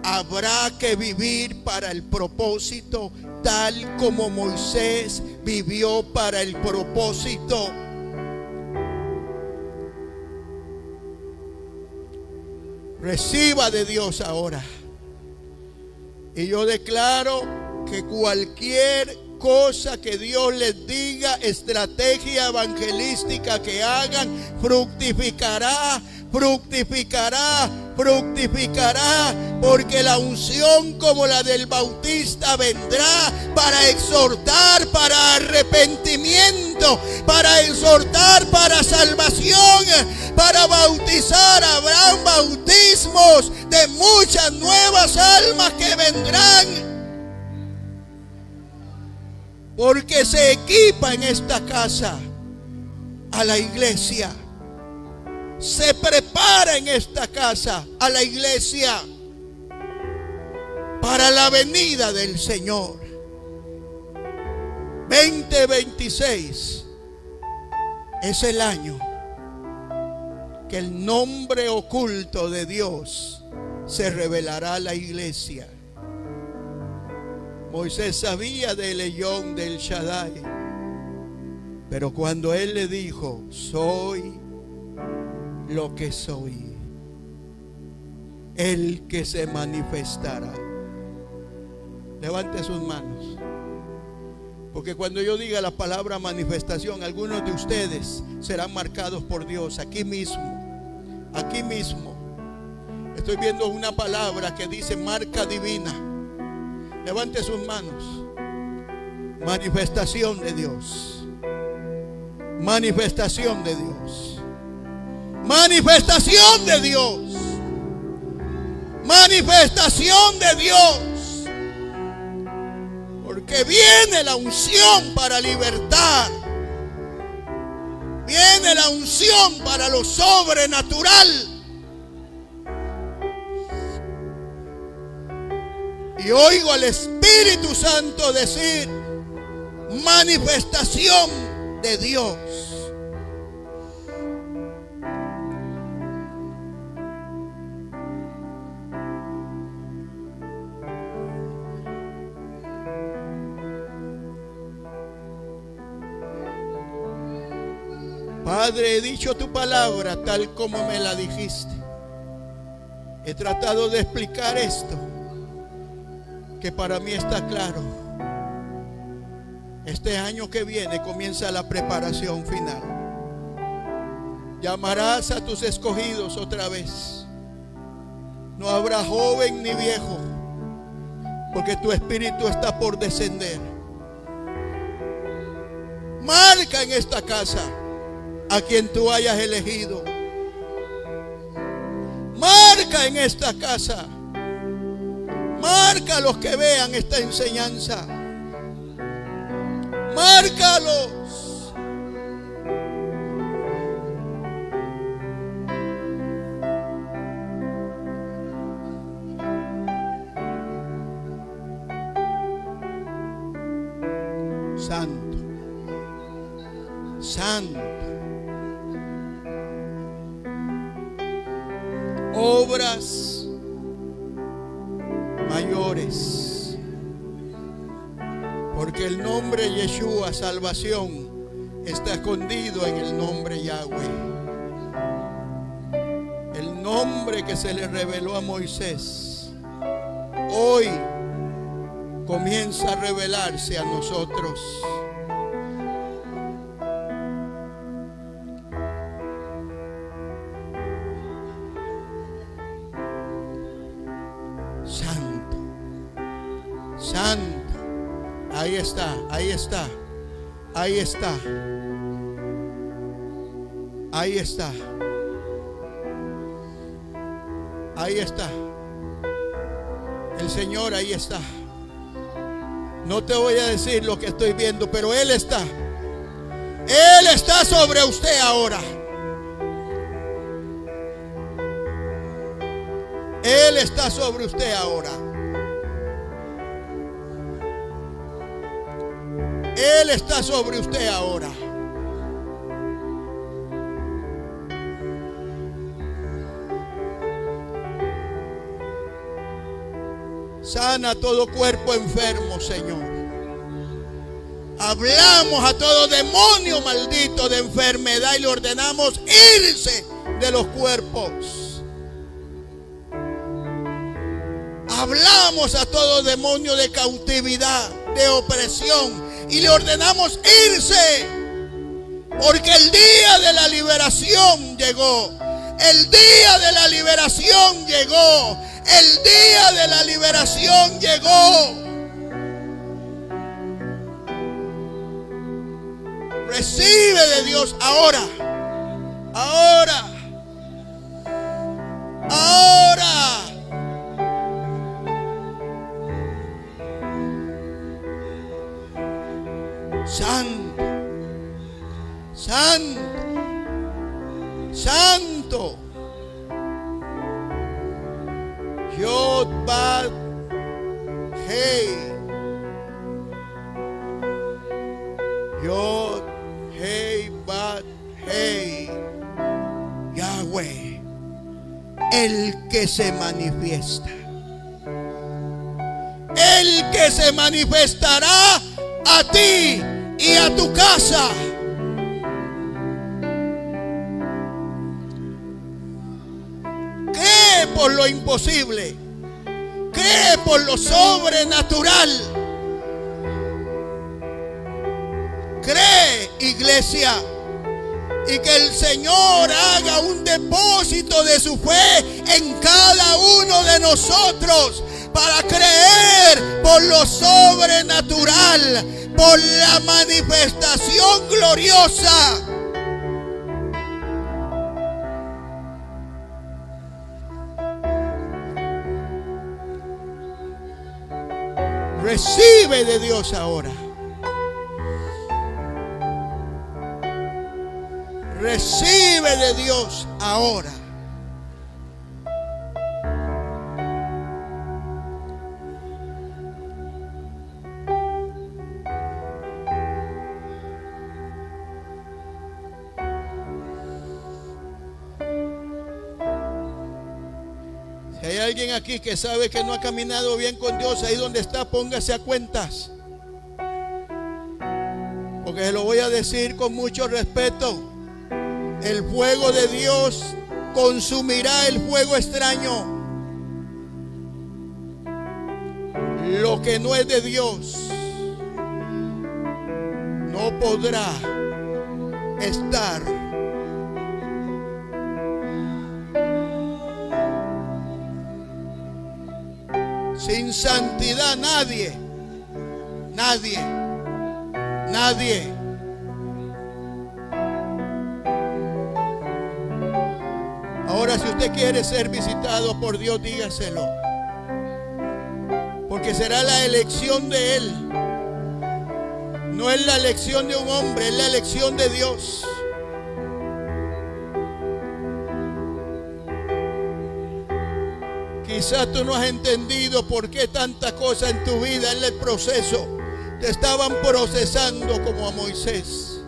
Habrá que vivir para el propósito tal como Moisés vivió para el propósito. Reciba de Dios ahora. Y yo declaro que cualquier cosa que Dios les diga, estrategia evangelística que hagan, fructificará, fructificará, fructificará, porque la unción como la del Bautista vendrá para exhortar para arrepentimiento, para exhortar para salvación, para bautizar. Habrán bautismos de muchas nuevas almas que vendrán, porque se equipa en esta casa a la iglesia. Se prepara en esta casa a la iglesia para la venida del Señor. 2026 es el año que el nombre oculto de Dios se revelará a la iglesia. Moisés sabía del Elyon del Shaddai, pero cuando él le dijo, soy lo que soy, el que se manifestará. Levante sus manos, porque cuando yo diga la palabra manifestación, algunos de ustedes serán marcados por Dios aquí mismo. Aquí mismo estoy viendo una palabra que dice marca divina. Levante sus manos. Manifestación de Dios. Manifestación de Dios. Manifestación de Dios. Manifestación de Dios. Porque viene la unción para libertar. Viene la unción para lo sobrenatural. Y oigo al Espíritu Santo decir, manifestación de Dios. Padre, he dicho tu palabra tal como me la dijiste. He tratado de explicar esto, que para mí está claro. Este año que viene comienza la preparación final. Llamarás a tus escogidos otra vez. No habrá joven ni viejo, porque tu espíritu está por descender. Marca en esta casa a quien tú hayas elegido. Marca en esta casa. Marca a los que vean esta enseñanza. Márcalos. Santo, santo. Obras mayores, porque el nombre Yeshua, salvación, está escondido en el nombre Yahweh, el nombre que se le reveló a Moisés. Hoy comienza a revelarse a nosotros. Santo, santo. Ahí está, ahí está, ahí está, ahí está, ahí está. El Señor ahí está. No te voy a decir lo que estoy viendo, pero Él está. Él está sobre usted ahora. Él está sobre usted ahora. Él está sobre usted ahora. Sana todo cuerpo enfermo, Señor. Hablamos a todo demonio maldito de enfermedad y le ordenamos irse de los cuerpos. Hablamos a todo demonio de cautividad, de opresión, y le ordenamos irse, porque el día de la liberación llegó. El día de la liberación llegó. El día de la liberación llegó. Recibe de Dios ahora. Ahora. Ahora. Santo. Santo. Santo. Yod Bad Hey. Yod Hey Bad Hey. Yahweh, el que se manifiesta. El que se manifestará a ti y a tu casa. Cree por lo imposible. Cree por lo sobrenatural. Cree, iglesia, y que el Señor haga un depósito de su fe en cada uno de nosotros para creer por lo sobrenatural, por la manifestación gloriosa. Recibe de Dios ahora. Recibe de Dios ahora. alguien aquí que sabe que no ha caminado bien con Dios, ahí donde está, póngase a cuentas. Porque se lo voy a decir con mucho respeto. El fuego de Dios consumirá el fuego extraño. Lo que no es de Dios no podrá estar. Sin santidad nadie. Ahora, si usted quiere ser visitado por Dios, dígaselo. Porque será la elección de Él. No es la elección de un hombre, es la elección de Dios. Quizás tú no has entendido por qué tanta cosa en tu vida, en el proceso. Te estaban procesando como a Moisés.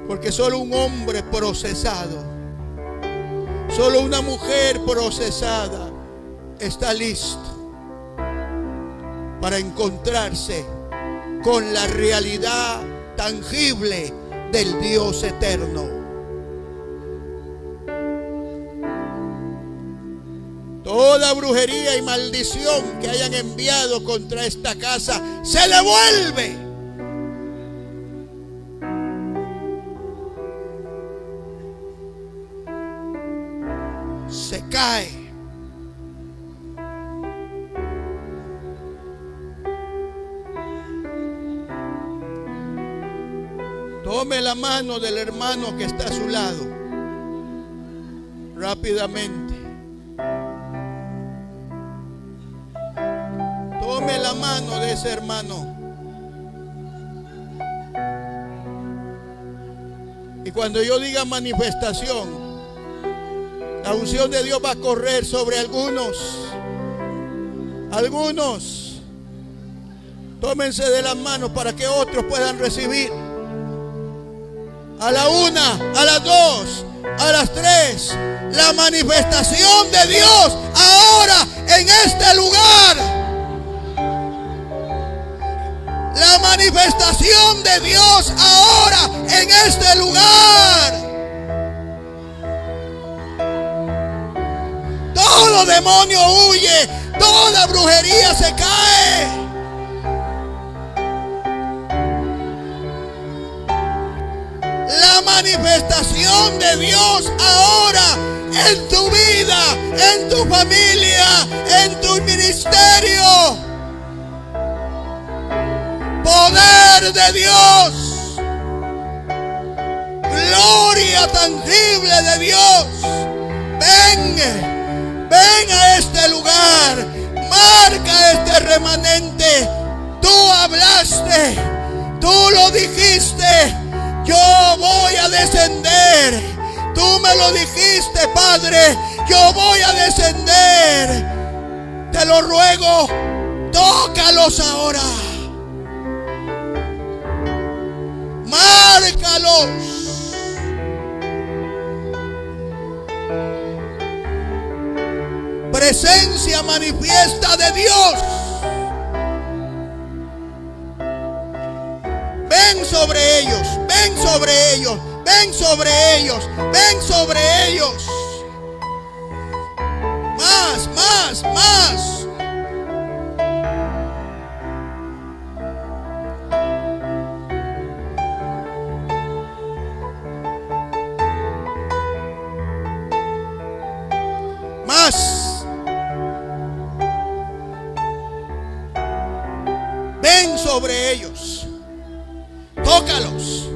Porque solo un hombre procesado, solo una mujer procesada está listo para encontrarse con la realidad tangible del Dios eterno. Toda brujería y maldición que hayan enviado contra esta casa se le vuelve. Se cae. Tome la mano del hermano que está a su lado. Rápidamente. Tome la mano de ese hermano. Y cuando yo diga manifestación, la unción de Dios va a correr sobre algunos. Tómense de las manos para que otros puedan recibir. A la 1, a las 2, a las 3. La manifestación de Dios ahora en este lugar. La manifestación de Dios ahora en este lugar. Todo demonio huye, toda brujería se cae. La manifestación de Dios ahora en tu vida, en tu familia, en tu ministerio. Poder de Dios, gloria tangible de Dios. Ven a este lugar, marca este remanente. Tú hablaste, tú lo dijiste. Yo voy a descender. Tú me lo dijiste, Padre. Yo voy a descender. Te lo ruego, tócalos ahora. Márcalos. Presencia manifiesta de Dios. Ven sobre ellos, ven sobre ellos, ven sobre ellos, ven sobre ellos. Más. Ven sobre ellos. Tócalos.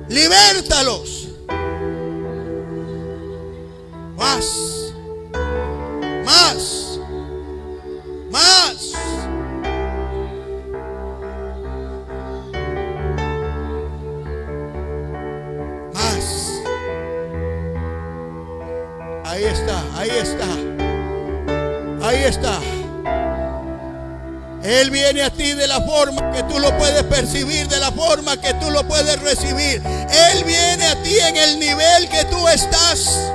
Libértalos. Más. Ahí está. Él viene a ti de la forma que tú lo puedes percibir, de la forma que tú lo puedes recibir. Él viene a ti en el nivel que tú estás.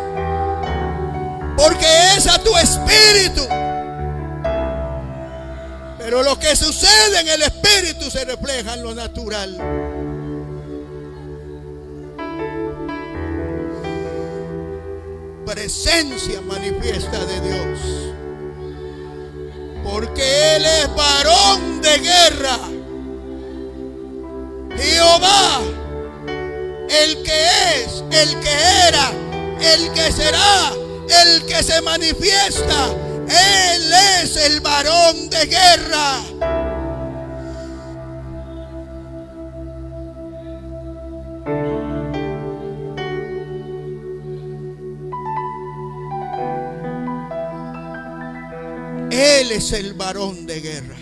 porque es a tu espíritu. Pero lo que sucede en el espíritu se refleja en lo natural. Presencia manifiesta de Dios, porque Él es varón de guerra. Jehová, el que es, el que era, el que será, el que se manifiesta, Él es el varón de guerra. Él es el varón de guerra.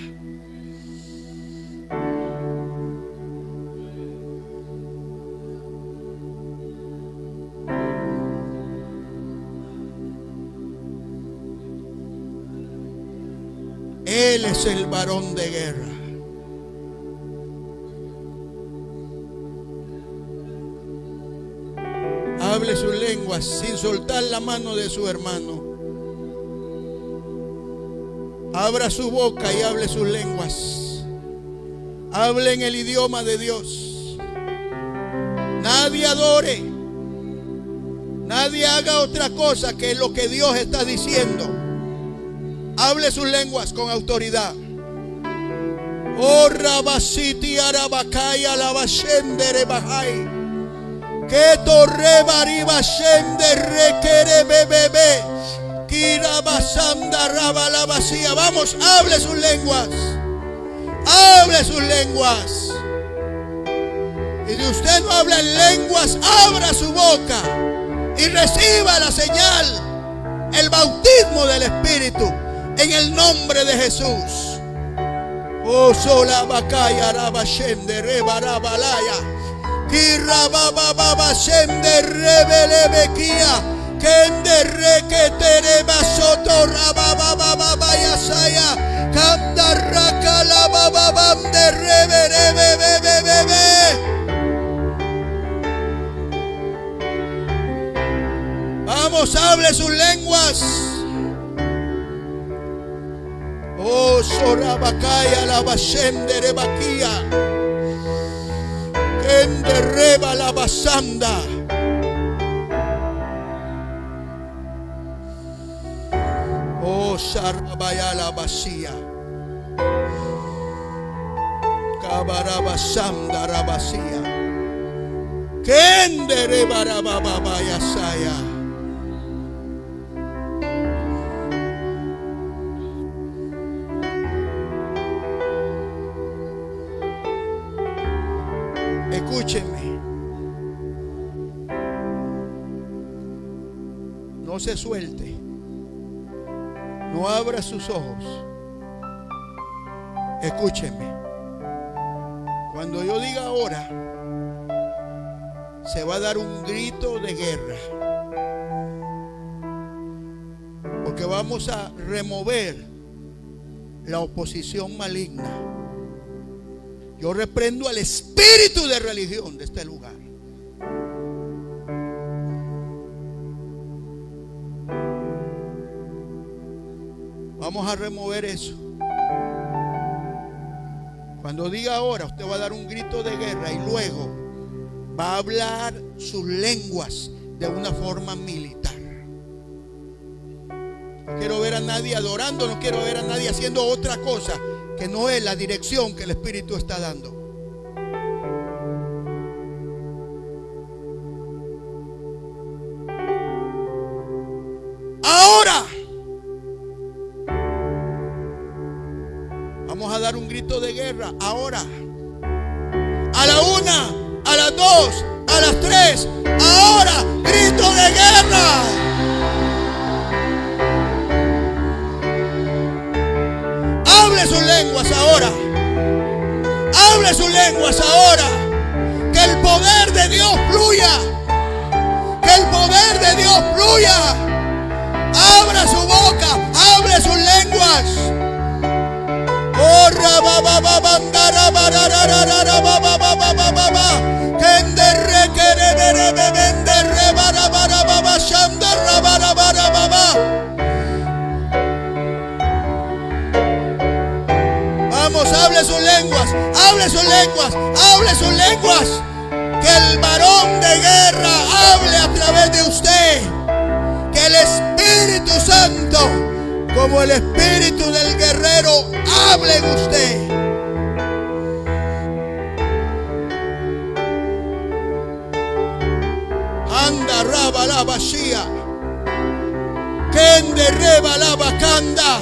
Él es el varón de guerra. Hable sus lenguas sin soltar la mano de su hermano. Abra su boca y hable sus lenguas. Hable en el idioma de Dios. Nadie adore. Nadie haga otra cosa que lo que Dios está diciendo. Hable sus lenguas con autoridad. Oh Rabasiti Arabakaya Labashendere Bahai. Que torre bariba shende requere bebé. Vamos, hable sus lenguas. Hable sus lenguas. Y si usted no habla en lenguas, abra su boca y reciba la señal, el bautismo del Espíritu, en el nombre de Jesús. Oh sola bakaya rabashende rebarabalaya. Kirabababa shende rebelebekia. Kende reketere basoto rabababa yasaya. Kanda rakala bababam de rebebebebebe. Vamos, hable sus lenguas. Oh sorabakaya la bashende rebakia. Kende reba la basanda. Oh, Sharabaya la Basia. Kabarabasanda Rabasia. Kendere Barababaya Saya. Escúcheme. No se suelte. No abra sus ojos. Escúcheme. Cuando yo diga ahora, se va a dar un grito de guerra. Porque vamos a remover la oposición maligna. Yo reprendo al espíritu de religión de este lugar. Vamos a remover eso. Cuando diga ahora, usted va a dar un grito de guerra y luego va a hablar sus lenguas de una forma militar. No quiero ver a nadie adorando, no quiero ver a nadie haciendo otra cosa que no es la dirección que el Espíritu está dando. Ahora vamos a dar un grito de guerra. Ahora, a la 1, a las 2, a las 3. Ahora, grito de guerra. Hable sus lenguas ahora. Hable sus lenguas ahora. Que el poder de Dios fluya. Que el poder de Dios fluya. Abra su boca. Hable sus lenguas. Oh, rabababandara barararararabababababa. Kenderre kerebere bebende rebarabarababa shandara barabarababa. hable sus lenguas, hable sus lenguas. Que el varón de guerra hable a través de usted. Que el Espíritu Santo, como el espíritu del guerrero, hable en usted. Anda raba la vacía. Kende reba la bacanda.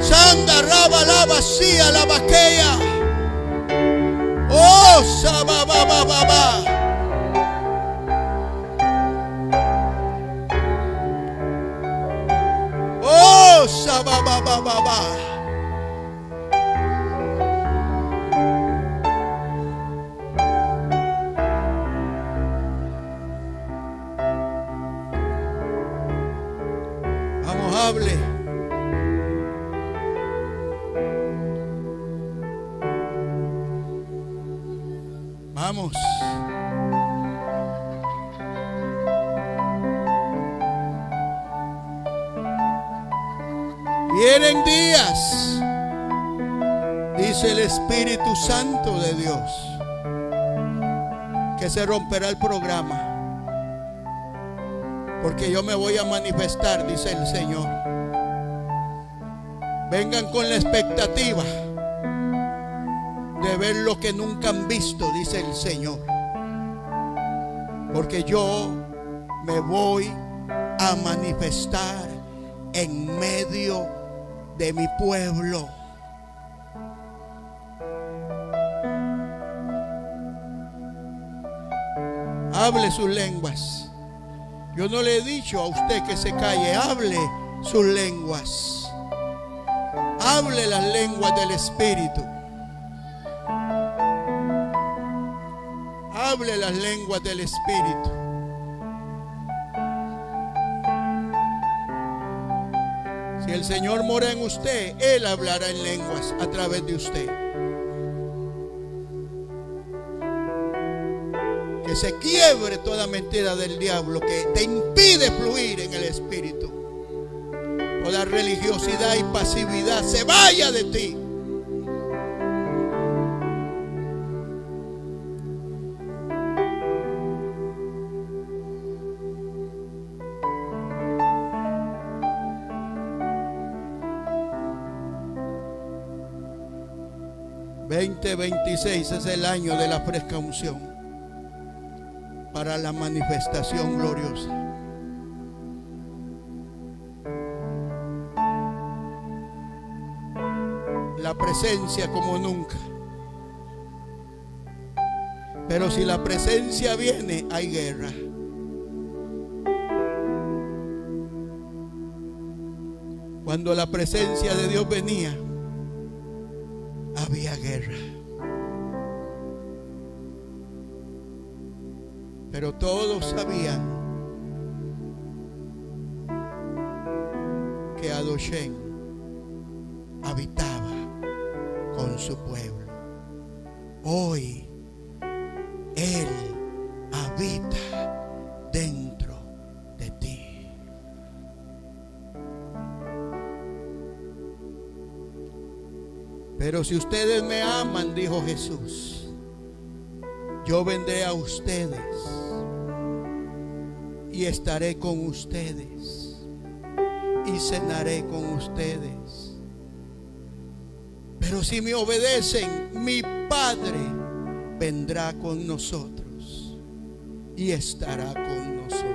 Sanda raba la vacía la vaquea. Oh, sababababa. Oh, sababababa. Vamos, hable. Vamos. Vienen días, dice el Espíritu Santo de Dios, que se romperá el programa. Porque yo me voy a manifestar, dice el Señor. Vengan con la expectativa de ver lo que nunca han visto, dice el Señor. Porque yo me voy a manifestar en medio de mi pueblo. Hable sus lenguas. Yo no le he dicho a usted que se calle. Hable sus lenguas. Hable las lenguas del Espíritu. Hable las lenguas del Espíritu. Si el Señor mora en usted, Él hablará en lenguas a través de usted. Que se quiebre toda mentira del diablo que te impide fluir en el Espíritu. Toda religiosidad y pasividad se vaya de ti. ...2026 es el año de la fresca unción para la manifestación gloriosa. La presencia como nunca. Pero si la presencia viene, hay guerra. Cuando la presencia de Dios venía, había guerra. Pero todos sabían que Adoshen habitaba con su pueblo. Hoy Él habita dentro de ti. Pero si ustedes me aman, dijo Jesús, yo vendré a ustedes y estaré con ustedes y cenaré con ustedes. Pero si me obedecen, mi Padre vendrá con nosotros y estará con nosotros.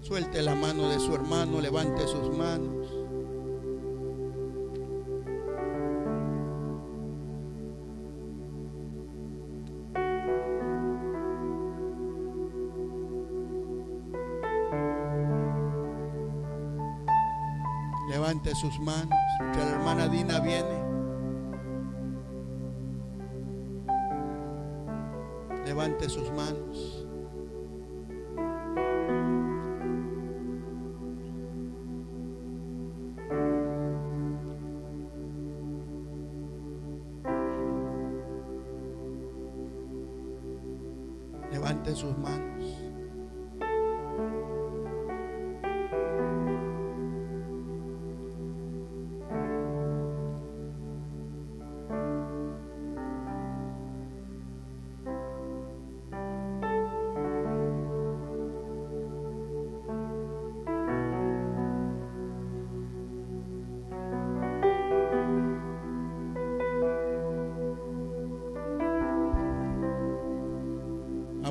Suelte la mano de su hermano, levante sus manos. Levante sus manos, que la hermana Dina viene. Levante sus manos. Levante sus manos.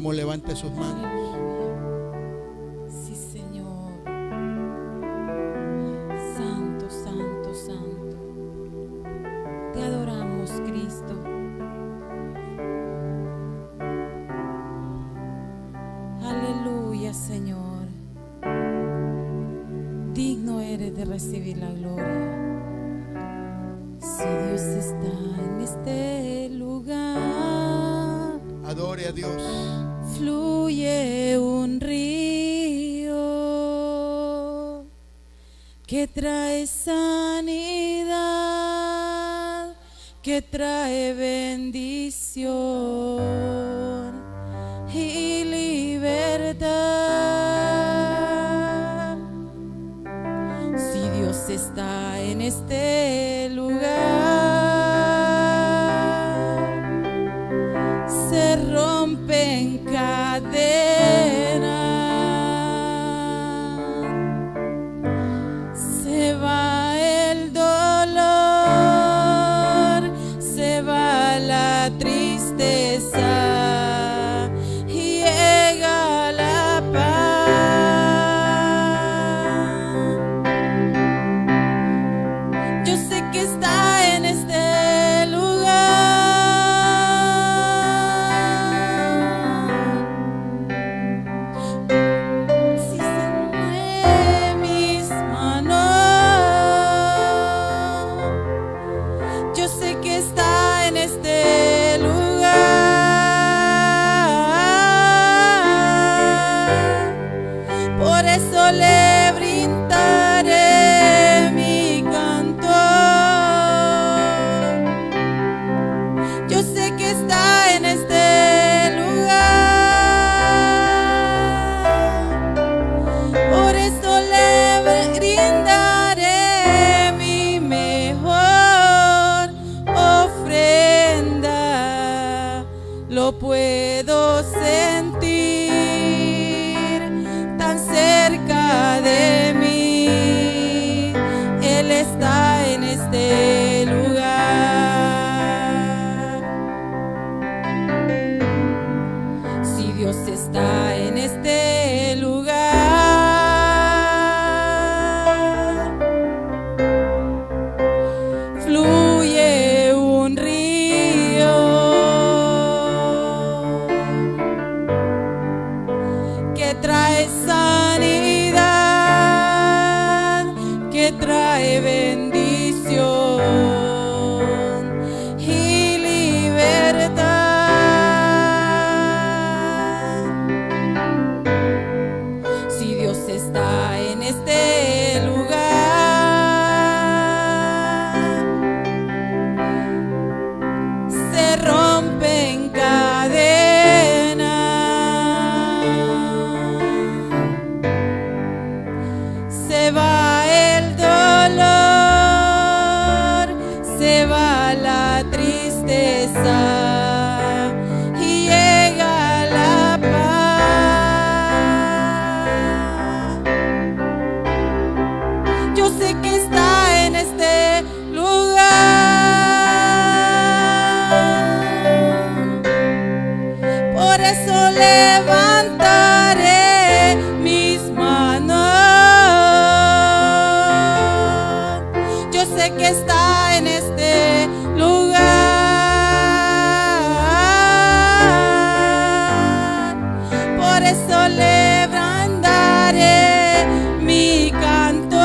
Vamos, levante sus manos. Sí, Señor. Santo, santo, santo. Te adoramos, Cristo. Aleluya, Señor. Digno eres de recibir la gloria. Si Dios está en este lugar, Adore a Dios. fluye un río que trae sanidad, que trae bendición y libertad. Si Dios está en este lugar, se rompen cadenas, se va el dolor, se va la tristeza y llega la paz. Yo sé que está en este lugar. Si se mueve mis manos, yo sé que está en este lugar. Por eso le brindaré mi canto. Yo sé que está en este lugar. Por eso le brindaré mi mejor ofrenda. Lo puedo sentir tan cerca de mí. Él está en este lugar. Si Dios está en este lugar, fluye un río que trae sanidad, que trae bendición y libertad. Si Dios está en este lugar, se rompen cadenas, se va el dolor, se va la tristeza y llega la paz. Yo sé que está en este lugar. Por eso levantaré mis manos. Yo sé que está en este lugar. Por eso le brindaré mi canto.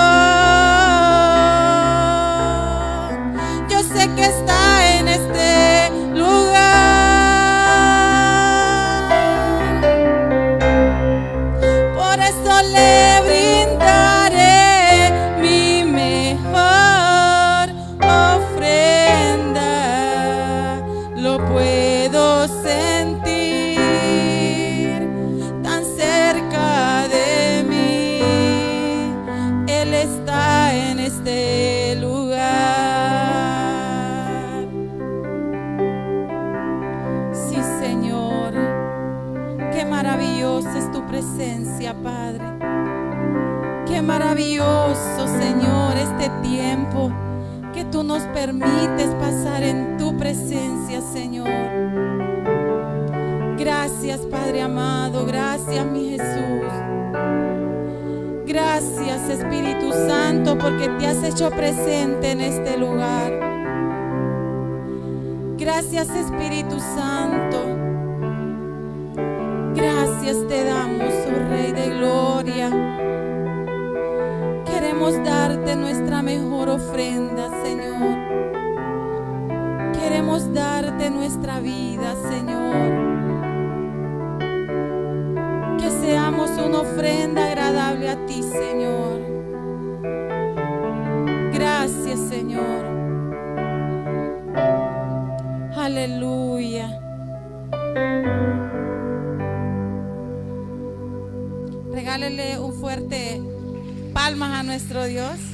Yo sé que está en este lugar. Por eso le brindaré mi mejor ofrenda. Lo puedo sentir tan cerca de mí. Él está en este lugar. Sí, Señor, qué maravillosa es tu presencia, Padre. Qué maravilloso, Señor, este tiempo que tú nos permites pasar en tu presencia, Señor. Gracias, Padre amado. Gracias, mi Jesús. Gracias, Espíritu Santo, porque te has hecho presente en este lugar. Gracias, Espíritu Santo. Gracias te damos, oh Rey de Gloria. Queremos darte nuestra mejor ofrenda, Señor. Queremos darte nuestra vida, Señor. Que seamos una ofrenda agradable a ti, Señor. Gracias, Señor. Aleluya. Regálele un fuerte palmas a nuestro Dios.